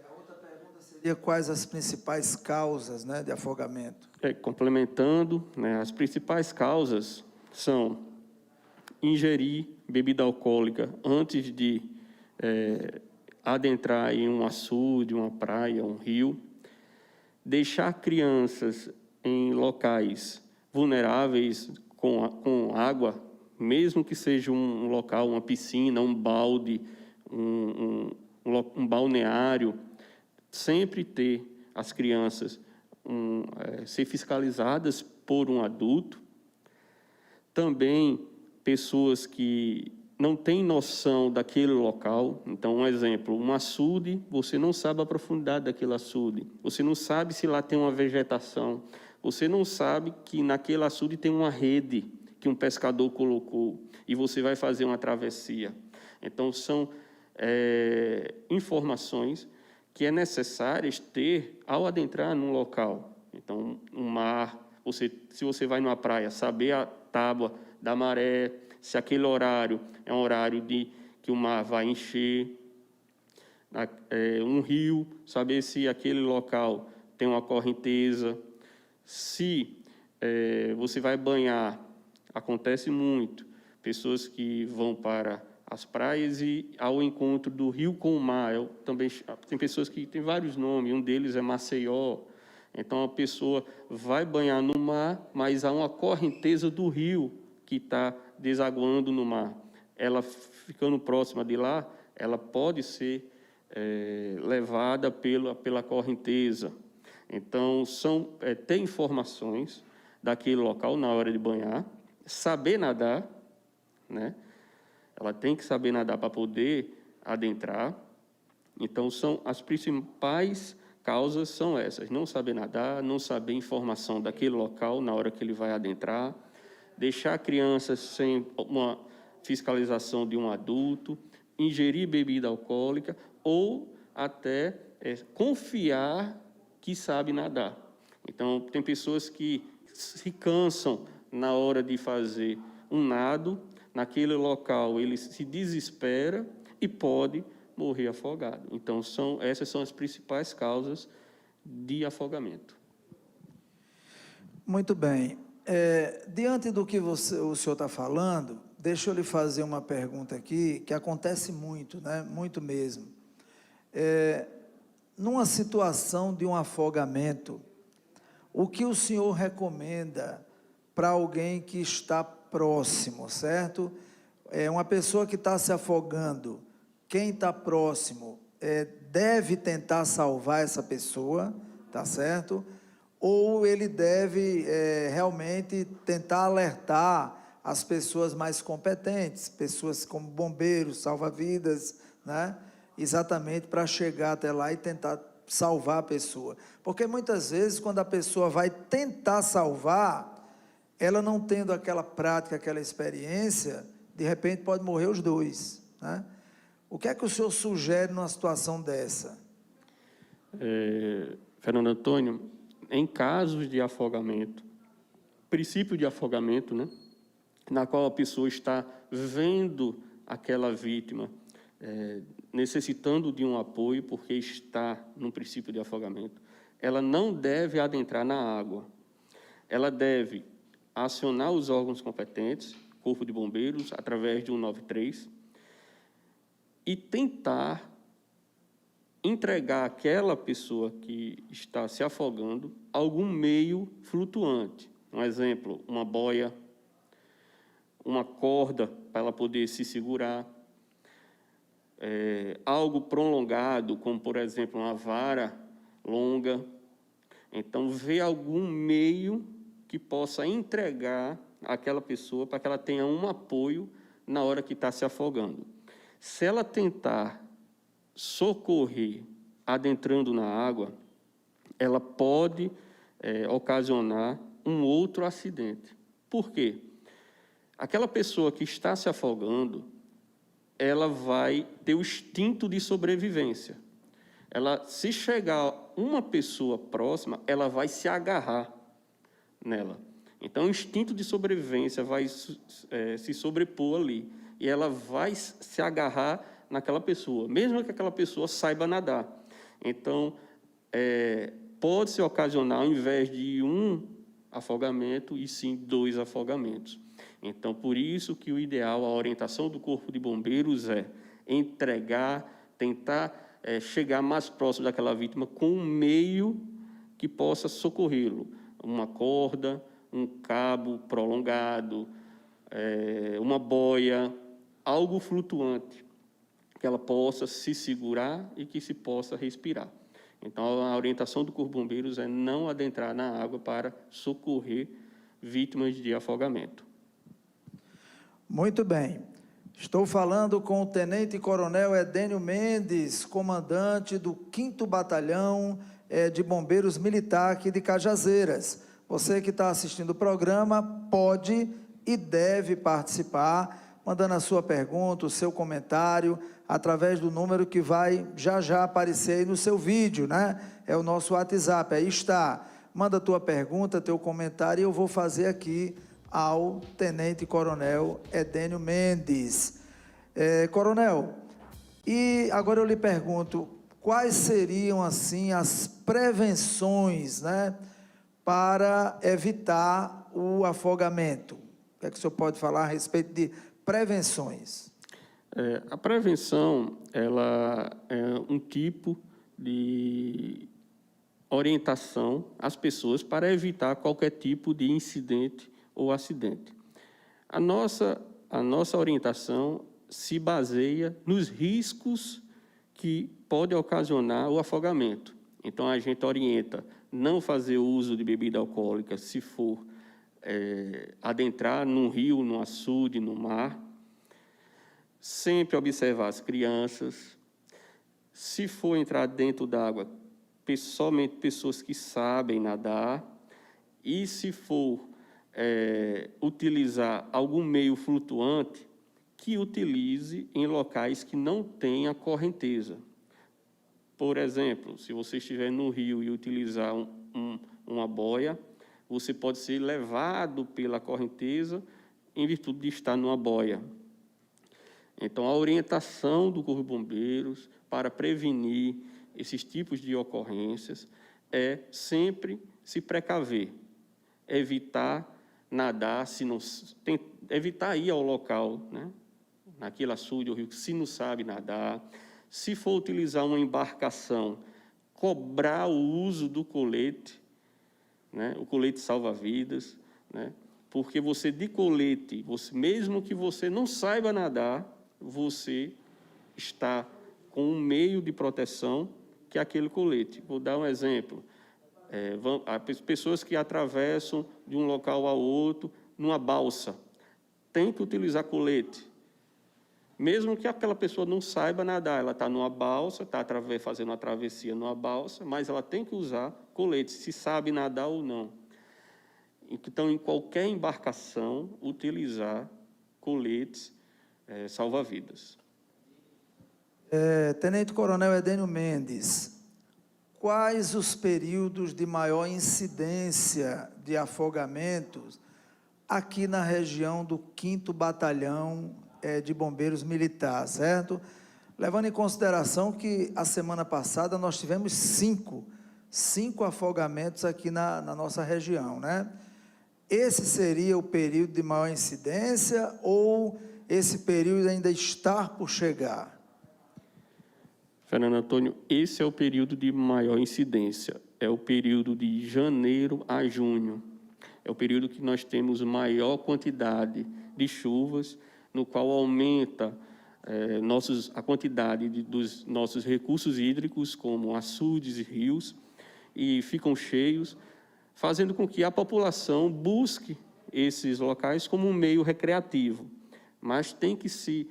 Speaker 3: A outra pergunta seria quais as principais causas, né, de afogamento?
Speaker 4: Complementando, né, as principais causas são ingerir bebida alcoólica antes de adentrar em um açude, uma praia, um rio, deixar crianças em locais vulneráveis com água, mesmo que seja um local, uma piscina, um balde, um balneário, sempre ter as crianças ser fiscalizadas por um adulto. Também pessoas que não têm noção daquele local. Então, um exemplo, um açude, você não sabe a profundidade daquele açude, você não sabe se lá tem uma vegetação, você não sabe que naquele açude tem uma rede que um pescador colocou, e você vai fazer uma travessia. Então, são informações que é necessárias ter ao adentrar num local. Então, um mar, se você vai numa praia, saber a tábua da maré, se aquele horário é um horário que o mar vai encher, um rio, saber se aquele local tem uma correnteza, se você vai banhar. Acontece muito, pessoas que vão para as praias e ao encontro do rio com o mar. Também tem pessoas que têm vários nomes, um deles é Maceió. Então, a pessoa vai banhar no mar, mas há uma correnteza do rio que está desaguando no mar. Ela, ficando próxima de lá, ela pode ser levada pela correnteza. Então, ter informações daquele local na hora de banhar, saber nadar, né? Ela tem que saber nadar para poder adentrar. Então, são as principais causas são essas: não saber nadar, não saber informação daquele local na hora que ele vai adentrar, deixar a criança sem uma fiscalização de um adulto, ingerir bebida alcoólica ou até confiar que sabe nadar. Então, tem pessoas que se cansam na hora de fazer um nado, naquele local ele se desespera e pode morrer afogado. Então, essas são as principais causas de afogamento.
Speaker 3: Muito bem. Diante do que o senhor está falando, deixa eu lhe fazer uma pergunta aqui, que acontece muito, né? Muito mesmo. Numa situação de um afogamento, o que o senhor recomenda para alguém que está próximo, certo? Uma pessoa que está se afogando, quem está próximo deve tentar salvar essa pessoa, tá certo? Ou ele deve realmente tentar alertar as pessoas mais competentes, pessoas como bombeiros, salva-vidas, né? Exatamente para chegar até lá e tentar salvar a pessoa. Porque muitas vezes, quando a pessoa vai tentar salvar, ela não tendo aquela prática, aquela experiência, de repente pode morrer os dois, né? O que é que o senhor sugere numa situação dessa?
Speaker 4: Fernando Antônio, em casos de afogamento, princípio de afogamento, né, na qual a pessoa está vendo aquela vítima necessitando de um apoio porque está num princípio de afogamento, ela não deve adentrar na água. Ela deve acionar os órgãos competentes, Corpo de Bombeiros, através de 193, e tentar entregar àquela pessoa que está se afogando algum meio flutuante. Um exemplo, uma boia, uma corda para ela poder se segurar, algo prolongado, como, por exemplo, uma vara longa. Então, ver algum meio que possa entregar àquela pessoa para que ela tenha um apoio na hora que está se afogando. Se ela tentar socorrer adentrando na água, ela pode ocasionar um outro acidente. Por quê? Aquela pessoa que está se afogando, ela vai ter o instinto de sobrevivência. Ela, se chegar uma pessoa próxima, ela vai se agarrar nela. Então, o instinto de sobrevivência vai se sobrepor ali. E ela vai se agarrar naquela pessoa, mesmo que aquela pessoa saiba nadar. Então, pode-se ocasionar, ao invés de um afogamento, e sim 2 afogamentos. Então, por isso que o ideal, a orientação do Corpo de Bombeiros é entregar, tentar chegar mais próximo daquela vítima com um meio que possa socorrê-lo. Uma corda, um cabo prolongado, uma boia, algo flutuante, que ela possa se segurar e que se possa respirar. Então, a orientação do Corpo de Bombeiros é não adentrar na água para socorrer vítimas de afogamento.
Speaker 3: Muito bem. Estou falando com o Tenente-Coronel Edênio Mendes, comandante do 5º Batalhão de Bombeiros Militar aqui de Cajazeiras. Você que está assistindo o programa pode e deve participar, mandando a sua pergunta, o seu comentário, através do número que vai já aparecer aí no seu vídeo, né? É o nosso WhatsApp, aí está. Manda a tua pergunta, teu comentário, e eu vou fazer aqui ao Tenente-Coronel Edênio Mendes. Coronel, e agora eu lhe pergunto, quais seriam, assim, as prevenções, né, para evitar o afogamento? O que é que o senhor pode falar a respeito de prevenções?
Speaker 4: A prevenção, ela é um tipo de orientação às pessoas para evitar qualquer tipo de incidente ou acidente. A nossa orientação se baseia nos riscos que pode ocasionar o afogamento. Então, a gente orienta não fazer uso de bebida alcoólica se for adentrar num rio, num açude, no mar. Sempre observar as crianças. Se for entrar dentro d'água, somente pessoas que sabem nadar, e se for utilizar algum meio flutuante, que utilize em locais que não tenha correnteza. Por exemplo, se você estiver no rio e utilizar uma boia, você pode ser levado pela correnteza em virtude de estar numa boia. Então, a orientação do Corpo de Bombeiros para prevenir esses tipos de ocorrências é sempre se precaver, evitar nadar, evitar ir ao local, né, naquele açude ou rio, se não sabe nadar. Se for utilizar uma embarcação, cobrar o uso do colete, né, o colete salva-vidas, né, porque você de colete, mesmo que você não saiba nadar, você está com um meio de proteção que é aquele colete. Vou dar um exemplo. Há pessoas que atravessam de um local ao outro numa balsa. Tem que utilizar colete. Mesmo que aquela pessoa não saiba nadar, ela está numa balsa, está fazendo uma travessia numa balsa, mas ela tem que usar colete, se sabe nadar ou não. Então, em qualquer embarcação, utilizar coletes salva-vidas.
Speaker 3: Tenente Coronel Edênio Mendes, quais os períodos de maior incidência de afogamentos aqui na região do 5º Batalhão de Bombeiros Militar, certo? Levando em consideração que a semana passada nós tivemos cinco afogamentos aqui na nossa região, né? Esse seria o período de maior incidência ou esse período ainda está por chegar?
Speaker 4: Fernando Antônio, esse é o período de maior incidência, é o período de janeiro a junho, é o período que nós temos maior quantidade de chuvas, no qual aumenta a quantidade dos nossos recursos hídricos, como açudes e rios, e ficam cheios, fazendo com que a população busque esses locais como um meio recreativo. Mas tem que se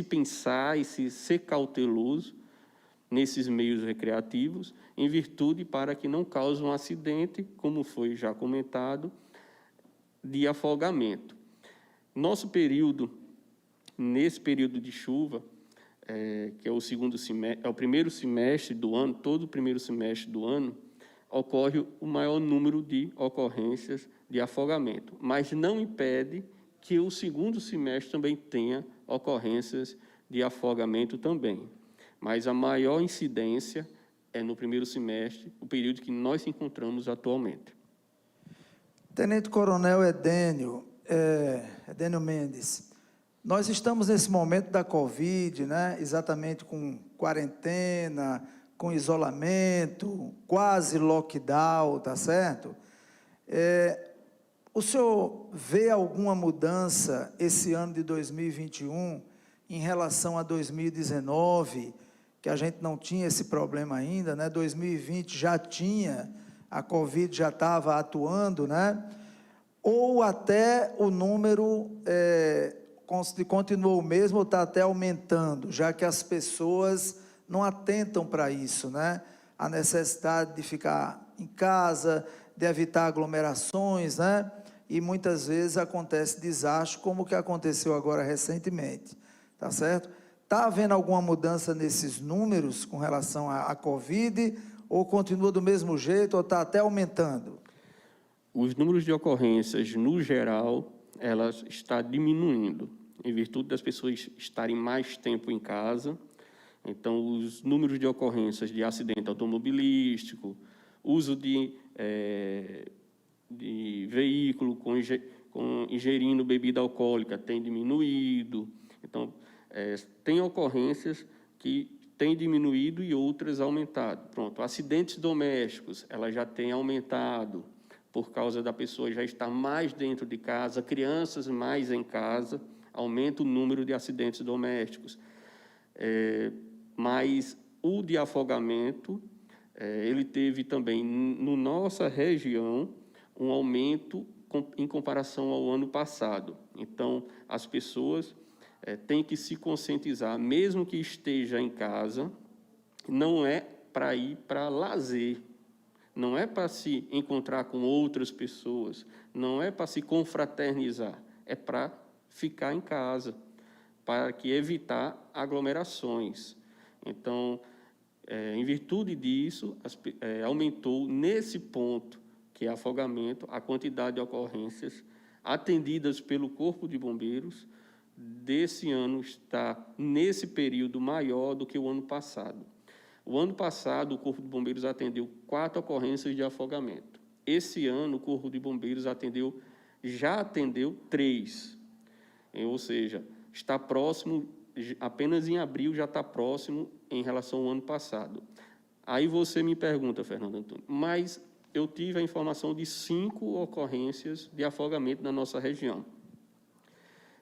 Speaker 4: pensar e ser cauteloso nesses meios recreativos, em virtude para que não cause um acidente, como foi já comentado, de afogamento. Nosso período, nesse período de chuva, que é o primeiro semestre do ano, todo o primeiro semestre do ano, ocorre o maior número de ocorrências de afogamento, mas não impede que o segundo semestre também tenha ocorrências de afogamento também. Mas a maior incidência é no primeiro semestre, o período que nós encontramos atualmente.
Speaker 3: Tenente Coronel Edênio Mendes, nós estamos nesse momento da Covid, né? Exatamente com quarentena, com isolamento, quase lockdown, tá certo? O senhor vê alguma mudança esse ano de 2021 em relação a 2019, que a gente não tinha esse problema ainda, né? 2020 já tinha, a Covid já estava atuando, né? Ou até o número continuou o mesmo ou está até aumentando, já que as pessoas não atentam para isso, né? A necessidade de ficar em casa, de evitar aglomerações, né? E muitas vezes acontece desastre, como o que aconteceu agora recentemente, tá certo? Está havendo alguma mudança nesses números com relação à Covid, ou continua do mesmo jeito, ou está até aumentando?
Speaker 4: Os números de ocorrências, no geral, elas estão diminuindo, em virtude das pessoas estarem mais tempo em casa. Então, os números de ocorrências de acidente automobilístico, uso de veículo ingerindo bebida alcoólica tem diminuído. Então, tem ocorrências que têm diminuído e outras aumentado. Pronto, acidentes domésticos, ela já tem aumentado, por causa da pessoa já estar mais dentro de casa, crianças mais em casa, aumenta o número de acidentes domésticos. Mas o de afogamento, ele teve também, na nossa região, um aumento em comparação ao ano passado. Então, as pessoas têm que se conscientizar, mesmo que esteja em casa, não é para ir para lazer, não é para se encontrar com outras pessoas, não é para se confraternizar, é para ficar em casa, para que evitar aglomerações. Então, em virtude disso, aumentou nesse ponto, que é afogamento, a quantidade de ocorrências atendidas pelo Corpo de Bombeiros. Desse ano está, nesse período, maior do que o ano passado. O ano passado, o Corpo de Bombeiros atendeu 4 ocorrências de afogamento. Esse ano, o Corpo de Bombeiros já atendeu 3. Ou seja, está próximo, apenas em abril já está próximo em relação ao ano passado. Aí você me pergunta, Fernando Antônio, mas eu tive a informação de 5 ocorrências de afogamento na nossa região.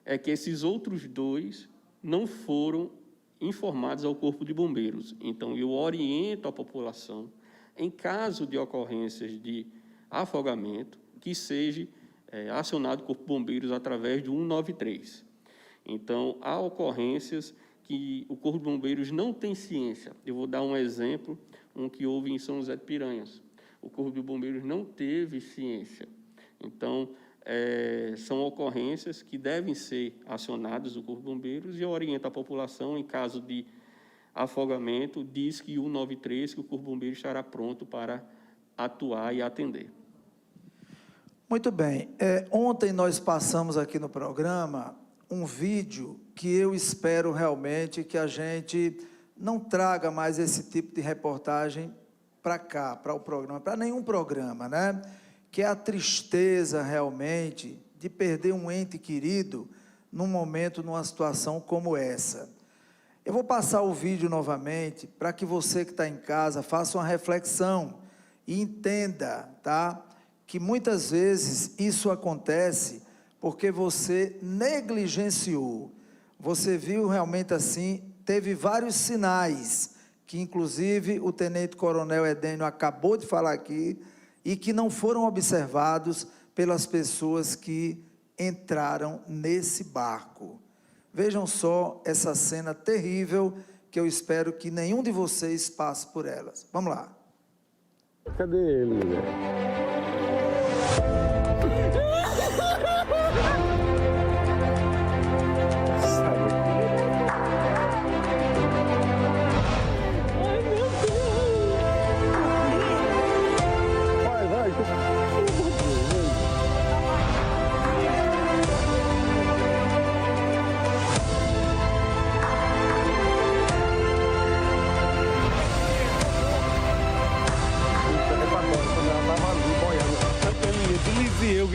Speaker 4: É que esses outros 2 não foram informados ao Corpo de Bombeiros. Então, eu oriento a população, em caso de ocorrências de afogamento, que seja acionado o Corpo de Bombeiros através do 193. Então, há ocorrências que o Corpo de Bombeiros não tem ciência. Eu vou dar um exemplo, um que houve em São José de Piranhas. O Corpo de Bombeiros não teve ciência. Então, são ocorrências que devem ser acionadas do Corpo de Bombeiros, e eu oriento a população, em caso de afogamento, diz que o 193, que o Corpo de Bombeiros estará pronto para atuar e atender.
Speaker 3: Muito bem. Ontem nós passamos aqui no programa um vídeo que eu espero realmente que a gente não traga mais esse tipo de reportagem para cá, para o programa, para nenhum programa, né? Que é a tristeza realmente de perder um ente querido num momento, numa situação como essa. Eu vou passar o vídeo novamente para que você que está em casa faça uma reflexão e entenda, tá? Que muitas vezes isso acontece porque você negligenciou. Você viu realmente assim, teve vários sinais, que inclusive o Tenente Coronel Edênio acabou de falar aqui, e que não foram observados pelas pessoas que entraram nesse barco. Vejam só essa cena terrível, que eu espero que nenhum de vocês passe por elas. Vamos lá.
Speaker 16: Cadê ele, mulher?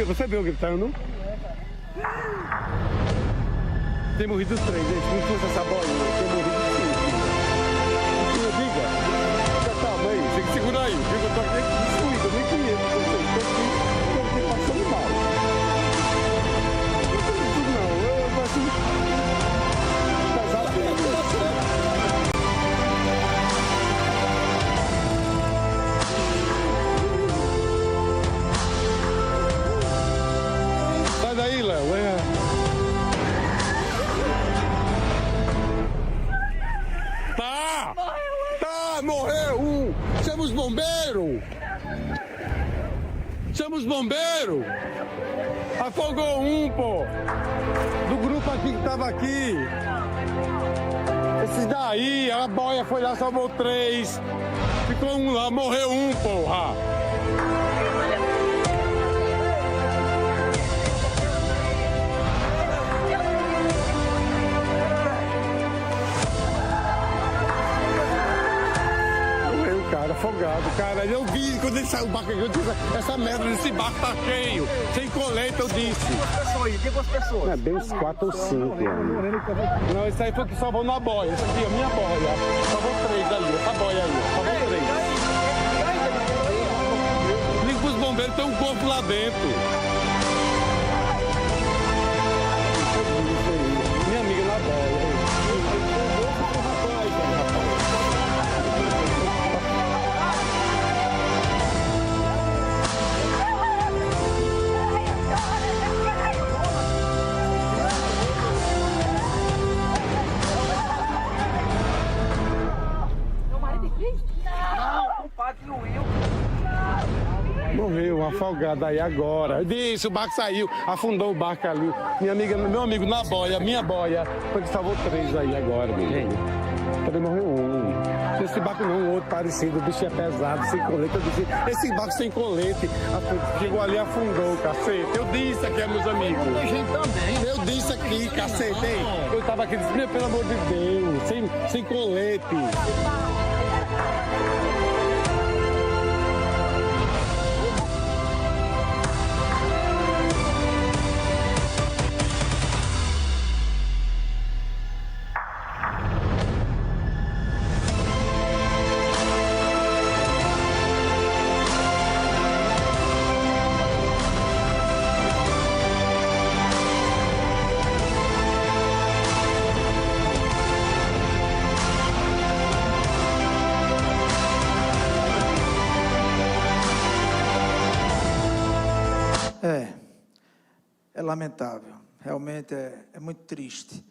Speaker 16: Você viu o gritando? Tem morrido os 3, gente. Como fosse essa bolinha, tem morrido os 5. Diga, calma aí, tem que segurar aí. Eu tô aqui destruído, eu nem conheço vocês. Tô aqui passando mal. Não, eu acho casado dele. Sai daí, Léo. Morreu um! Chama os bombeiros! Chama os bombeiros! Afogou um, pô! Do grupo aqui que tava aqui! Esses daí, a boia foi lá, salvou 3! Ficou um lá, morreu um, porra! Afogado, cara, eu vi quando ele saiu do barco, eu disse, essa merda desse barco tá cheio, sem coleta, eu disse. Tem quantas pessoas? É, bem uns 4 ou 5, mano. Não, isso aí foi que salvou na boia, essa aqui é a minha boia, salvou 3 ali, essa boia aí, salvou 3. Liga pros bombeiros, tem um corpo lá dentro. Minha amiga na boia. morreu um afogado aí agora. Eu disse, o barco saiu, afundou o barco ali. Meu amigo na boia, minha boia, foi que salvou 3 aí agora. Também morreu um. Esse barco não, outro parecido, o bicho é pesado, sem colete. Eu disse, esse barco sem colete, chegou ali e afundou, cacete. Eu disse aqui, meus amigos. Tem gente também. Eu disse aqui, cacete. Hein? Eu tava aqui, disse, pelo amor de Deus, sem colete.
Speaker 3: É lamentável, realmente é muito triste.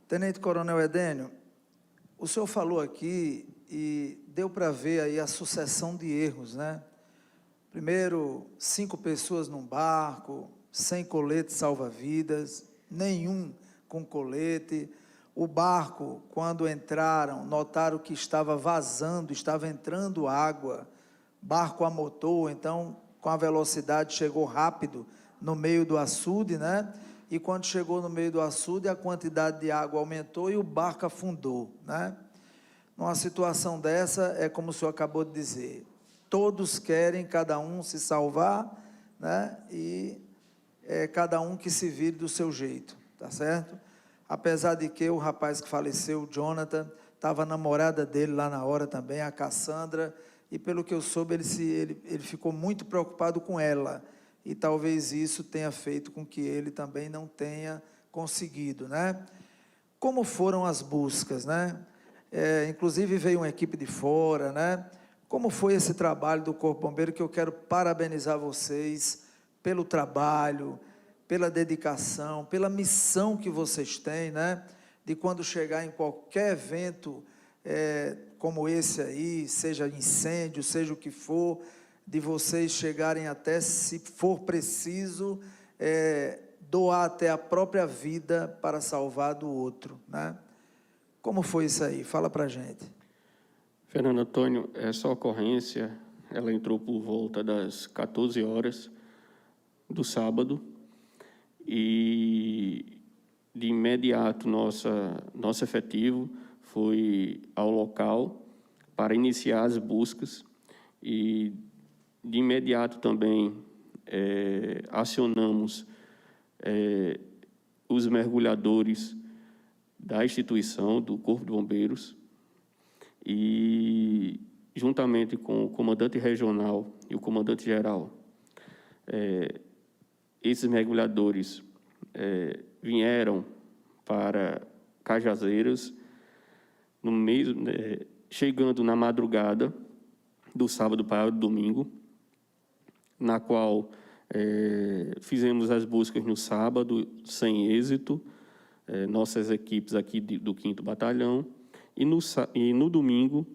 Speaker 3: Tenente Coronel Edênio, o senhor falou aqui e deu para ver aí a sucessão de erros, né? Primeiro, 5 pessoas num barco, sem colete salva-vidas, nenhum com colete. O barco, quando entraram, notaram que estava vazando, estava entrando água, barco a motor, então, com a velocidade, chegou rápido no meio do açude, né? E quando chegou no meio do açude, a quantidade de água aumentou e o barco afundou, né? Numa situação dessa, é como o senhor acabou de dizer, todos querem cada um se salvar, né? E é cada um que se vire do seu jeito, tá certo? Apesar de que o rapaz que faleceu, o Jonathan, estava a namorada dele lá na hora também, a Cassandra, e pelo que eu soube, ele ficou muito preocupado com ela, e talvez isso tenha feito com que ele também não tenha conseguido, né? Como foram as buscas, né? Inclusive veio uma equipe de fora, né? Como foi esse trabalho do Corpo Bombeiro, que eu quero parabenizar vocês pelo trabalho, pela dedicação, pela missão que vocês têm, né? De quando chegar em qualquer evento como esse aí, seja incêndio, seja o que for, de vocês chegarem até, se for preciso, doar até a própria vida para salvar do outro, né? Como foi isso aí? Fala para a gente.
Speaker 4: Fernando Antônio, essa ocorrência, ela entrou por volta das 14 horas do sábado e, de imediato, nosso efetivo foi ao local para iniciar as buscas e, de imediato, também acionamos os mergulhadores da instituição, do Corpo de Bombeiros, e, juntamente com o comandante regional e o comandante geral, esses mergulhadores vieram para Cajazeiras, chegando na madrugada do sábado para o domingo, na qual fizemos as buscas no sábado sem êxito, nossas equipes aqui do 5º Batalhão, e no domingo,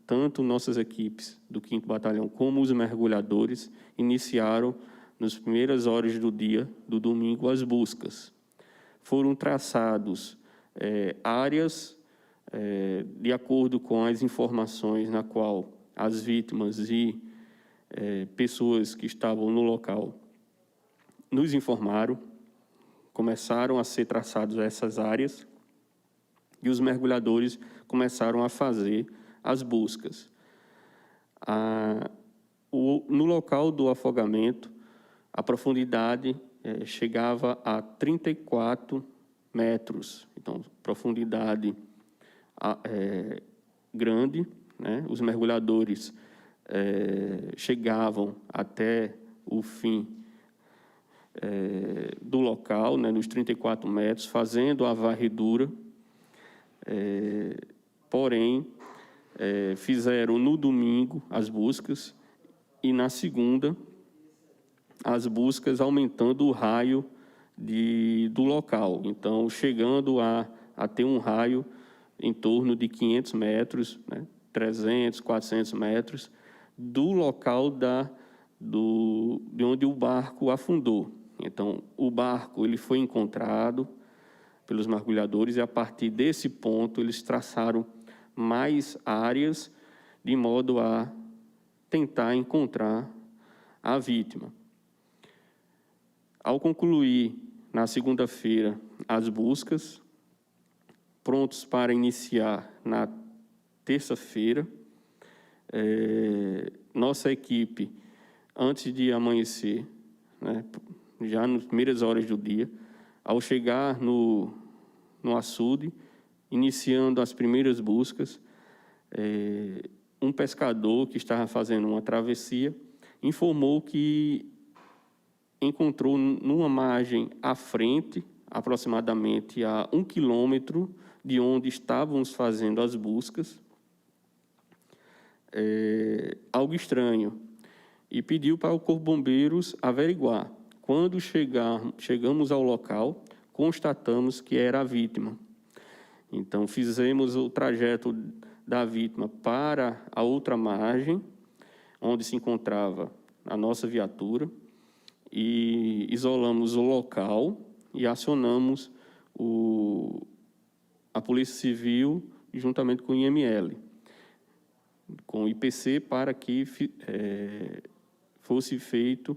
Speaker 4: tanto nossas equipes do 5º Batalhão como os mergulhadores iniciaram, nas primeiras horas do dia do domingo, as buscas. Foram traçados áreas de acordo com as informações na qual as vítimas e pessoas que estavam no local nos informaram. Começaram a ser traçadas essas áreas e os mergulhadores começaram a fazer as buscas. No local do afogamento, a profundidade chegava a 34 metros, então, profundidade grande, né? Os mergulhadores chegavam até o fim do local, né, nos 34 metros, fazendo a varredura, porém, fizeram no domingo as buscas e na segunda as buscas aumentando o raio do local, então chegando a ter um raio em torno de 500 metros, né, 300, 400 metros, do local de onde o barco afundou. Então, o barco ele foi encontrado pelos mergulhadores e, a partir desse ponto, eles traçaram mais áreas de modo a tentar encontrar a vítima. Ao concluir, na segunda-feira, as buscas, prontos para iniciar na terça-feira, nossa equipe, antes de amanhecer, né, já nas primeiras horas do dia, ao chegar no açude, iniciando as primeiras buscas, um pescador que estava fazendo uma travessia informou que encontrou numa margem à frente, aproximadamente a 1 quilômetro de onde estávamos fazendo as buscas, algo estranho, e pediu para o Corpo de Bombeiros averiguar. Quando chegamos ao local, constatamos que era a vítima. Então, fizemos o trajeto da vítima para a outra margem, onde se encontrava a nossa viatura, e isolamos o local e acionamos a Polícia Civil, juntamente com o IML, com o IPC, para que fosse feito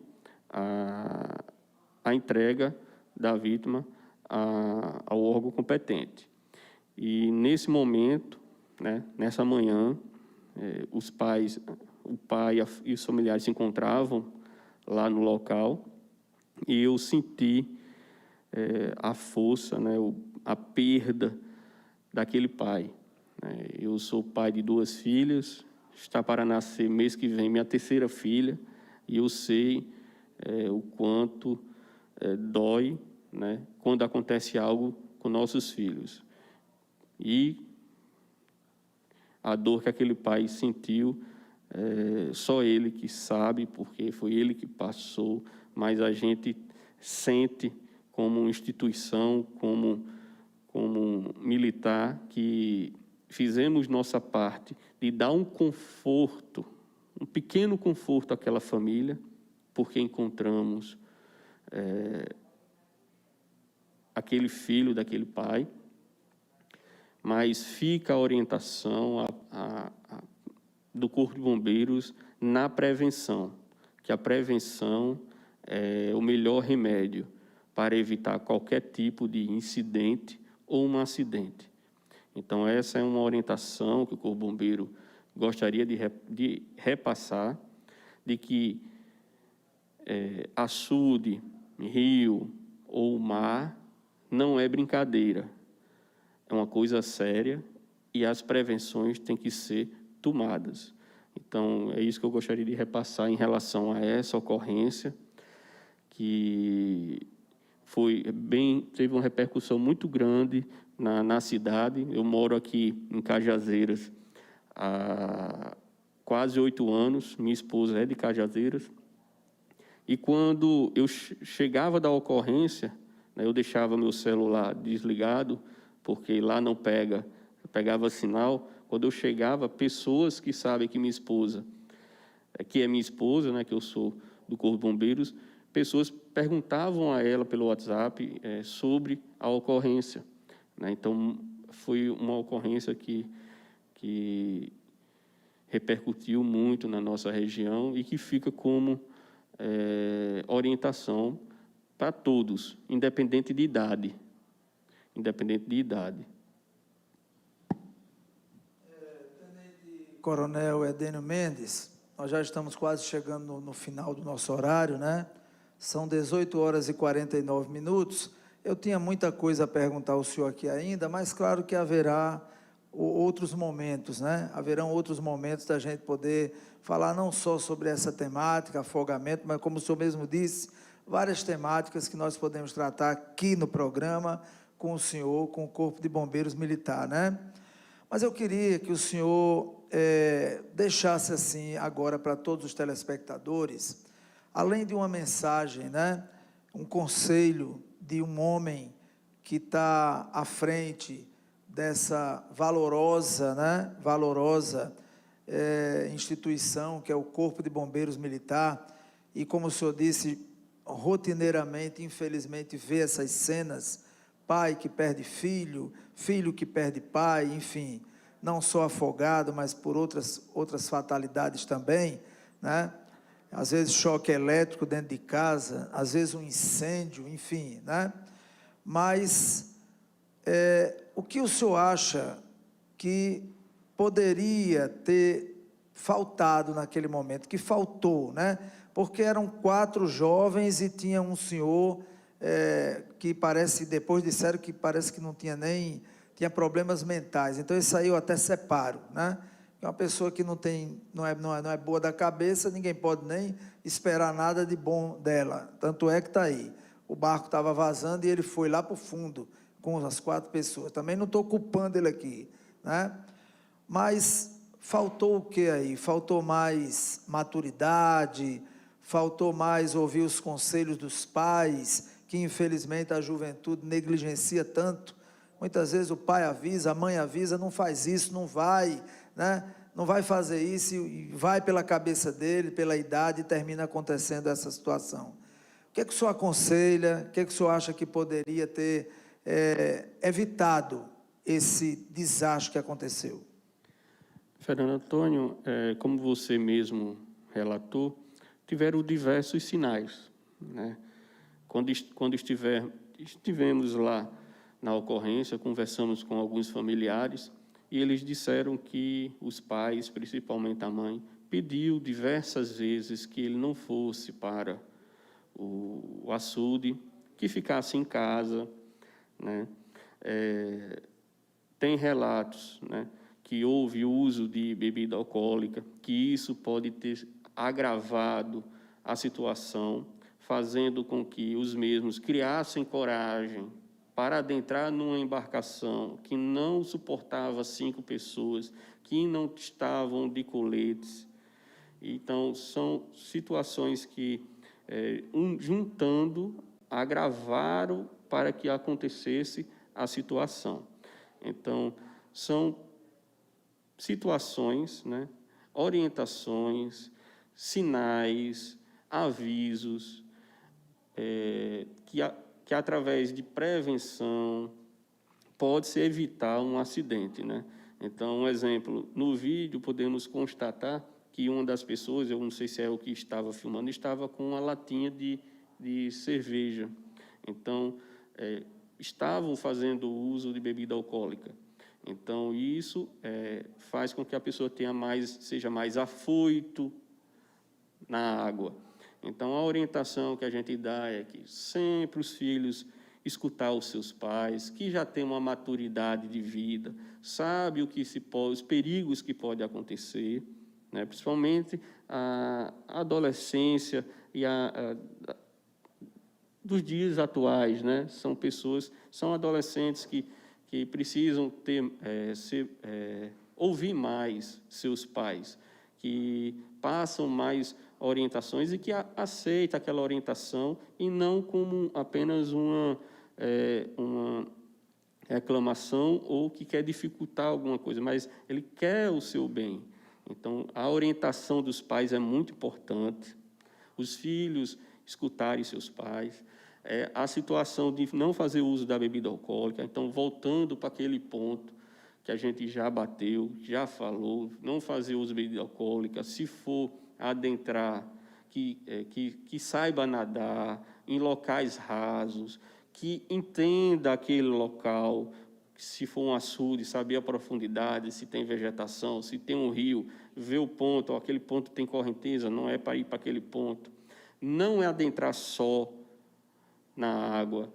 Speaker 4: a entrega da vítima ao órgão competente. E, nesse momento, né, nessa manhã, o pai e os familiares se encontravam lá no local, e eu senti a força, né, a perda daquele pai. Eu sou pai de 2 filhas, está para nascer mês que vem minha terceira filha, e eu sei o quanto dói, né, quando acontece algo com nossos filhos. E a dor que aquele pai sentiu, só ele que sabe, porque foi ele que passou, mas a gente sente como instituição, como militar, que fizemos nossa parte de dar um conforto, um pequeno conforto àquela família, porque encontramos aquele filho daquele pai, mas fica a orientação do Corpo de Bombeiros na prevenção, que a prevenção é o melhor remédio para evitar qualquer tipo de incidente ou um acidente. Então, essa é uma orientação que o Corpo Bombeiro gostaria de repassar, de que açude, rio ou mar não é brincadeira, é uma coisa séria e as prevenções têm que ser tomadas. Então, é isso que eu gostaria de repassar em relação a essa ocorrência, que teve uma repercussão muito grande na cidade. Eu moro aqui em Cajazeiras há quase 8 anos, minha esposa é de Cajazeiras, e quando eu chegava da ocorrência, né, eu deixava meu celular desligado, porque lá não pegava sinal. Quando eu chegava, pessoas que sabem que minha esposa, que é minha esposa, né, que eu sou do Corpo de Bombeiros, pessoas perguntavam a ela pelo WhatsApp sobre a ocorrência, né? Então, foi uma ocorrência que repercutiu muito na nossa região e que fica como orientação para todos, independente de idade. Independente de idade.
Speaker 3: Tenente Coronel Edênio Mendes, nós já estamos quase chegando no final do nosso horário, né? São 18 horas e 49 minutos. Eu tinha muita coisa a perguntar ao senhor aqui ainda, mas claro que haverá outros momentos, né? Haverão outros momentos da gente poder falar não só sobre essa temática, afogamento, mas, como o senhor mesmo disse, várias temáticas que nós podemos tratar aqui no programa com o senhor, com o Corpo de Bombeiros Militar, né? Mas eu queria que o senhor deixasse assim agora para todos os telespectadores, além de uma mensagem, né? Um conselho de um homem que está à frente dessa valorosa, né? Valorosa instituição que é o Corpo de Bombeiros Militar, e como o senhor disse, rotineiramente, infelizmente, vê essas cenas, pai que perde filho, filho que perde pai, enfim, não só afogado, mas por outras fatalidades também, né? Às vezes choque elétrico dentro de casa, às vezes um incêndio, enfim, né? Mas o que o senhor acha que poderia ter faltado naquele momento, que faltou, né? Porque eram 4 jovens e tinha um senhor que parece, depois disseram que parece que não tinha tinha problemas mentais, então isso aí eu até separo, né? É uma pessoa que não é boa da cabeça, ninguém pode nem esperar nada de bom dela, tanto é que está aí, o barco estava vazando e ele foi lá para o fundo, com as 4 pessoas, também não estou culpando ele aqui, né? Mas faltou o que aí? Faltou mais maturidade, faltou mais ouvir os conselhos dos pais, que infelizmente a juventude negligencia tanto. Muitas vezes o pai avisa, a mãe avisa, não faz isso, não vai, né? Não vai fazer isso, e vai pela cabeça dele, pela idade, e termina acontecendo essa situação. O que é que o senhor aconselha, o que é que o senhor acha que poderia ter evitado esse desastre que aconteceu?
Speaker 4: Fernando Antônio, como você mesmo relatou, tiveram diversos sinais, né? Quando estivemos lá na ocorrência, conversamos com alguns familiares e eles disseram que os pais, principalmente a mãe, pediu diversas vezes que ele não fosse para o açude, que ficasse em casa, né? Tem relatos, né, que houve uso de bebida alcoólica, que isso pode ter agravado a situação, fazendo com que os mesmos criassem coragem para adentrar numa embarcação que não suportava 5 pessoas, que não estavam de coletes. Então, são situações que, juntando, agravaram para que acontecesse a situação. Então, são situações, né, orientações, sinais, avisos, que através de prevenção pode-se evitar um acidente, né? Então, um exemplo, no vídeo podemos constatar que uma das pessoas, eu não sei se é o que estava filmando, estava com uma latinha de cerveja. Então, estavam fazendo uso de bebida alcoólica. Então, isso faz com que a pessoa seja mais afoito na água. Então, a orientação que a gente dá é que sempre os filhos escutar os seus pais, que já têm uma maturidade de vida, sabe os perigos que podem acontecer, né? Principalmente a adolescência e dos dias atuais, né? São adolescentes que precisam ouvir mais seus pais, que passam mais orientações e que aceita aquela orientação e não como apenas uma reclamação ou que quer dificultar alguma coisa, mas ele quer o seu bem. Então, a orientação dos pais é muito importante, os filhos escutarem seus pais, a situação de não fazer uso da bebida alcoólica. Então, voltando para aquele ponto que a gente já bateu, já falou, não fazer uso de bebida alcoólica, se for adentrar, que saiba nadar em locais rasos, que entenda aquele local, se for um açude, saber a profundidade, se tem vegetação, se tem um rio, ver o ponto, aquele ponto tem correnteza, não é para ir para aquele ponto. Não é adentrar só na água.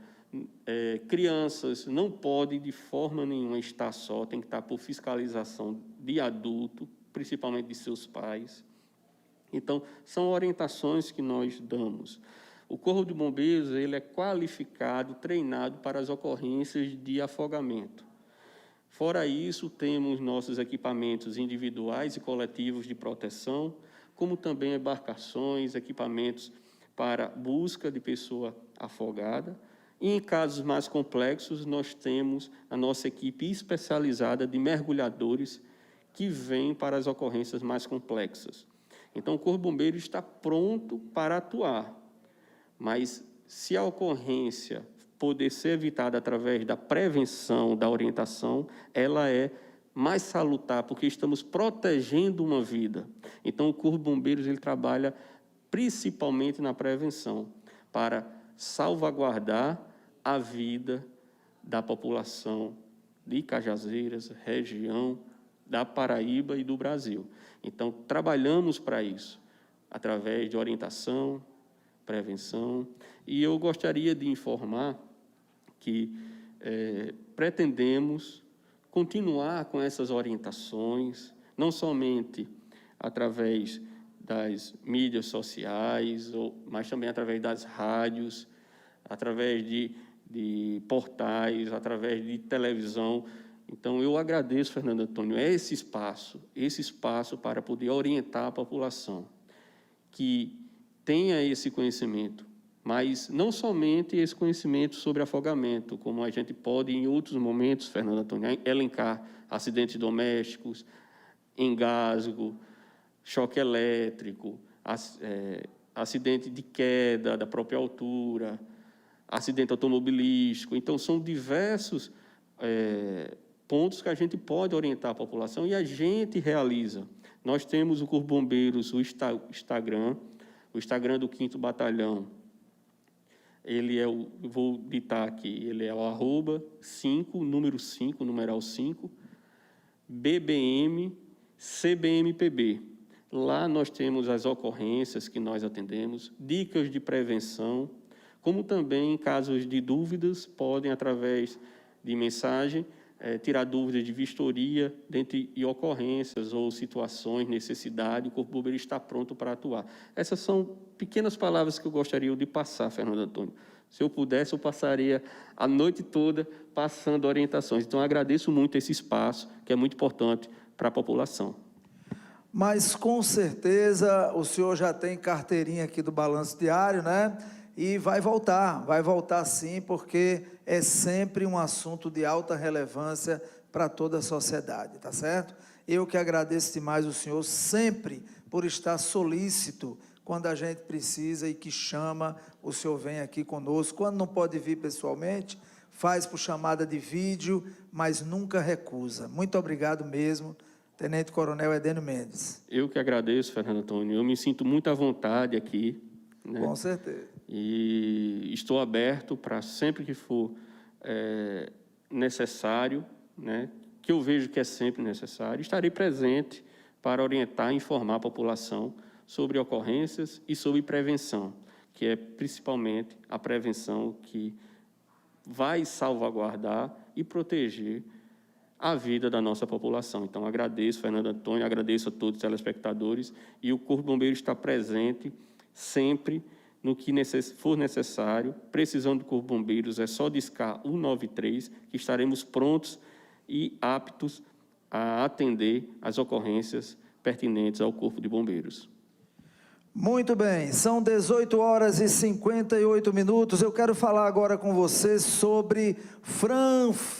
Speaker 4: Crianças não podem de forma nenhuma estar só, tem que estar por fiscalização de adulto, principalmente de seus pais. Então, são orientações que nós damos. O Corpo de Bombeiros ele é qualificado, treinado para as ocorrências de afogamento. Fora isso, temos nossos equipamentos individuais e coletivos de proteção, como também embarcações, equipamentos para busca de pessoa afogada. E em casos mais complexos, nós temos a nossa equipe especializada de mergulhadores que vem para as ocorrências mais complexas. Então, o Corpo de Bombeiros está pronto para atuar, mas se a ocorrência poder ser evitada através da prevenção, da orientação, ela é mais salutar, porque estamos protegendo uma vida. Então, o Corpo de Bombeiros ele trabalha principalmente na prevenção, para salvaguardar a vida da população de Cajazeiras, região da Paraíba e do Brasil. Então, trabalhamos para isso, através de orientação, prevenção, e eu gostaria de informar que pretendemos continuar com essas orientações, não somente através das mídias sociais, mas também através das rádios, através de portais, através de televisão. Então, eu agradeço, Fernando Antônio, esse espaço para poder orientar a população, que tenha esse conhecimento, mas não somente esse conhecimento sobre afogamento, como a gente pode, em outros momentos, Fernando Antônio, elencar acidentes domésticos, engasgo, choque elétrico, acidente de queda da própria altura, acidente automobilístico. Então, são diversos pontos que a gente pode orientar a população e a gente realiza. Nós temos o Corpo de Bombeiros, o Instagram do 5º Batalhão, ele vou ditar aqui, ele é o @5, número 5, numeral 5, BBM, CBMPB. Lá nós temos as ocorrências que nós atendemos, dicas de prevenção, como também, em casos de dúvidas, podem, através de mensagem, tirar dúvidas de vistoria e ocorrências ou situações, necessidade, o Corpo de Bombeiros está pronto para atuar. Essas são pequenas palavras que eu gostaria de passar, Fernando Antônio. Se eu pudesse, eu passaria a noite toda passando orientações. Então, eu agradeço muito esse espaço, que é muito importante para a população.
Speaker 3: Mas, com certeza, o senhor já tem carteirinha aqui do Balanço Diário, né? E vai voltar sim, porque é sempre um assunto de alta relevância para toda a sociedade, tá certo? Eu que agradeço demais o senhor sempre por estar solícito quando a gente precisa e que chama, o senhor vem aqui conosco. Quando não pode vir pessoalmente, faz por chamada de vídeo, mas nunca recusa. Muito obrigado mesmo, Tenente Coronel Edênio Mendes.
Speaker 4: Eu que agradeço, Fernando Antônio. Eu me sinto muito à vontade aqui, né?
Speaker 3: Com certeza.
Speaker 4: E estou aberto para sempre que for necessário, né, que eu vejo que é sempre necessário, estarei presente para orientar e informar a população sobre ocorrências e sobre prevenção, que é principalmente a prevenção que vai salvaguardar e proteger a vida da nossa população. Então, agradeço, Fernando Antônio, agradeço a todos os telespectadores, e o Corpo de Bombeiros está presente sempre no que for necessário. Precisando do Corpo de Bombeiros, é só discar 193, que estaremos prontos e aptos a atender as ocorrências pertinentes ao Corpo de Bombeiros.
Speaker 3: Muito bem, são 18h58. Eu quero falar agora com você sobre Franfarma.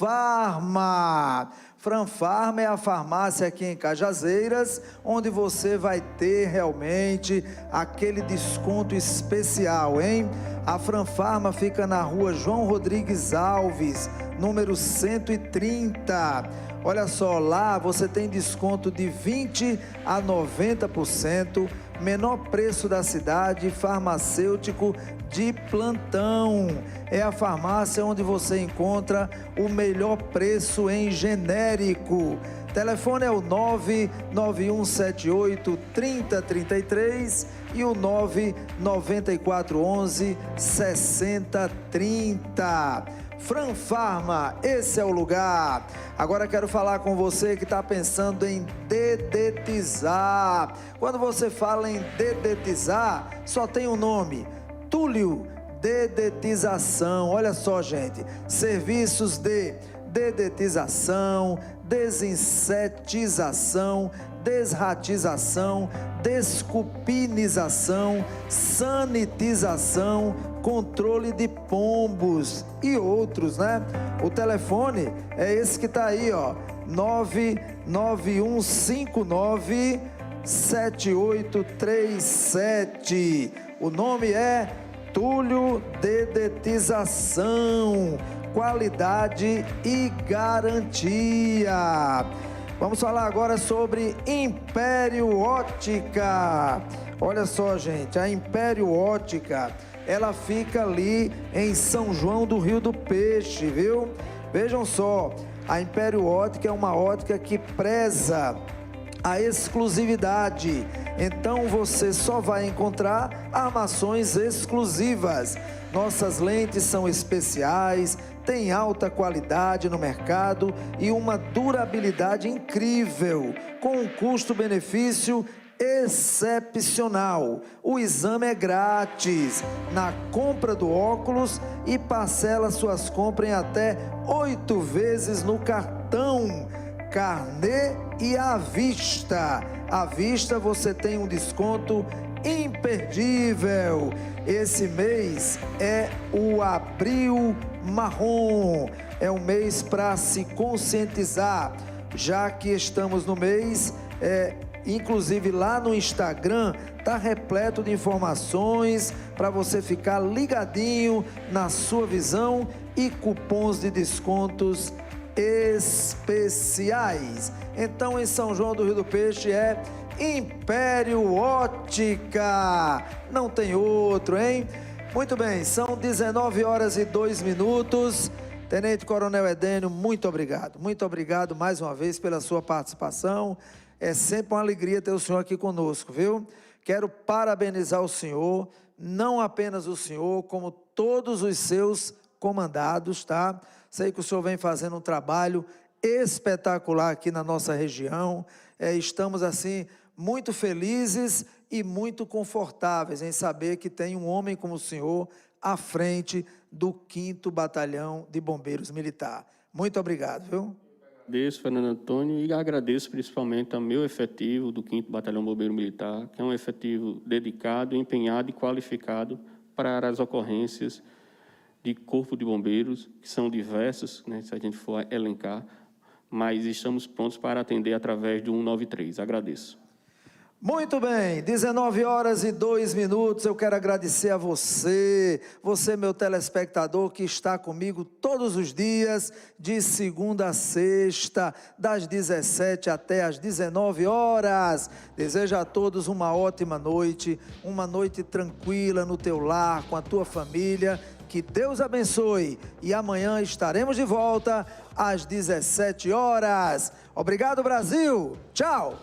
Speaker 3: Franfarma é a farmácia aqui em Cajazeiras, onde você vai ter realmente aquele desconto especial, hein? A Franfarma fica na rua João Rodrigues Alves, número 130. Olha só, lá você tem desconto de 20% a 90%, menor preço da cidade, farmacêutico de plantão. É a farmácia onde você encontra o melhor preço em genérico. Telefone é o 99178-3033 e o 99411-6030. Franfarma, esse é o lugar. Agora quero falar com você que está pensando em dedetizar. Quando você fala em dedetizar, só tem um nome: Túlio Dedetização. Olha só, gente, serviços de dedetização, desinsetização, desratização, descupinização, sanitização, controle de pombos e outros, né? O telefone é esse que está aí, ó, 99159 7837. O nome é Túlio Dedetização, qualidade e garantia. Vamos falar agora sobre Império Ótica. Olha só, gente, a Império Ótica, ela fica ali em São João do Rio do Peixe, viu? Vejam só, a Império Ótica é uma ótica que preza a exclusividade. Então você só vai encontrar armações exclusivas. Nossas lentes são especiais, têm alta qualidade no mercado e uma durabilidade incrível, com um custo-benefício excepcional. O exame é grátis na compra do óculos e parcela suas compras em até 8 vezes no cartão, carnê e à vista. À vista você tem um desconto imperdível. Esse mês é o Abril Marrom. É um mês para se conscientizar, já que estamos no mês, inclusive lá no Instagram, tá repleto de informações para você ficar ligadinho na sua visão e cupons de descontos especiais. Então, em São João do Rio do Peixe é Império Ótica, não tem outro, hein? Muito bem, são 19h02. Tenente Coronel Edênio, muito obrigado mais uma vez pela sua participação. É sempre uma alegria ter o senhor aqui conosco, viu? Quero parabenizar o senhor, não apenas o senhor, como todos os seus comandados, tá? Sei que o senhor vem fazendo um trabalho espetacular aqui na nossa região. Estamos, assim, muito felizes e muito confortáveis em saber que tem um homem como o senhor à frente do 5º Batalhão de Bombeiros Militar. Muito obrigado, viu?
Speaker 4: Agradeço, Fernando Antônio, e agradeço principalmente ao meu efetivo do 5º Batalhão Bombeiro Militar, que é um efetivo dedicado, empenhado e qualificado para as ocorrências de Corpo de Bombeiros, que são diversos, né, se a gente for elencar, mas estamos prontos para atender através do 193. Agradeço.
Speaker 3: Muito bem, 19h02, eu quero agradecer a você, meu telespectador que está comigo todos os dias, de segunda a sexta, das 17 até as 19 horas. Desejo a todos uma ótima noite, uma noite tranquila no teu lar, com a tua família. Que Deus abençoe e amanhã estaremos de volta às 17 horas. Obrigado, Brasil. Tchau.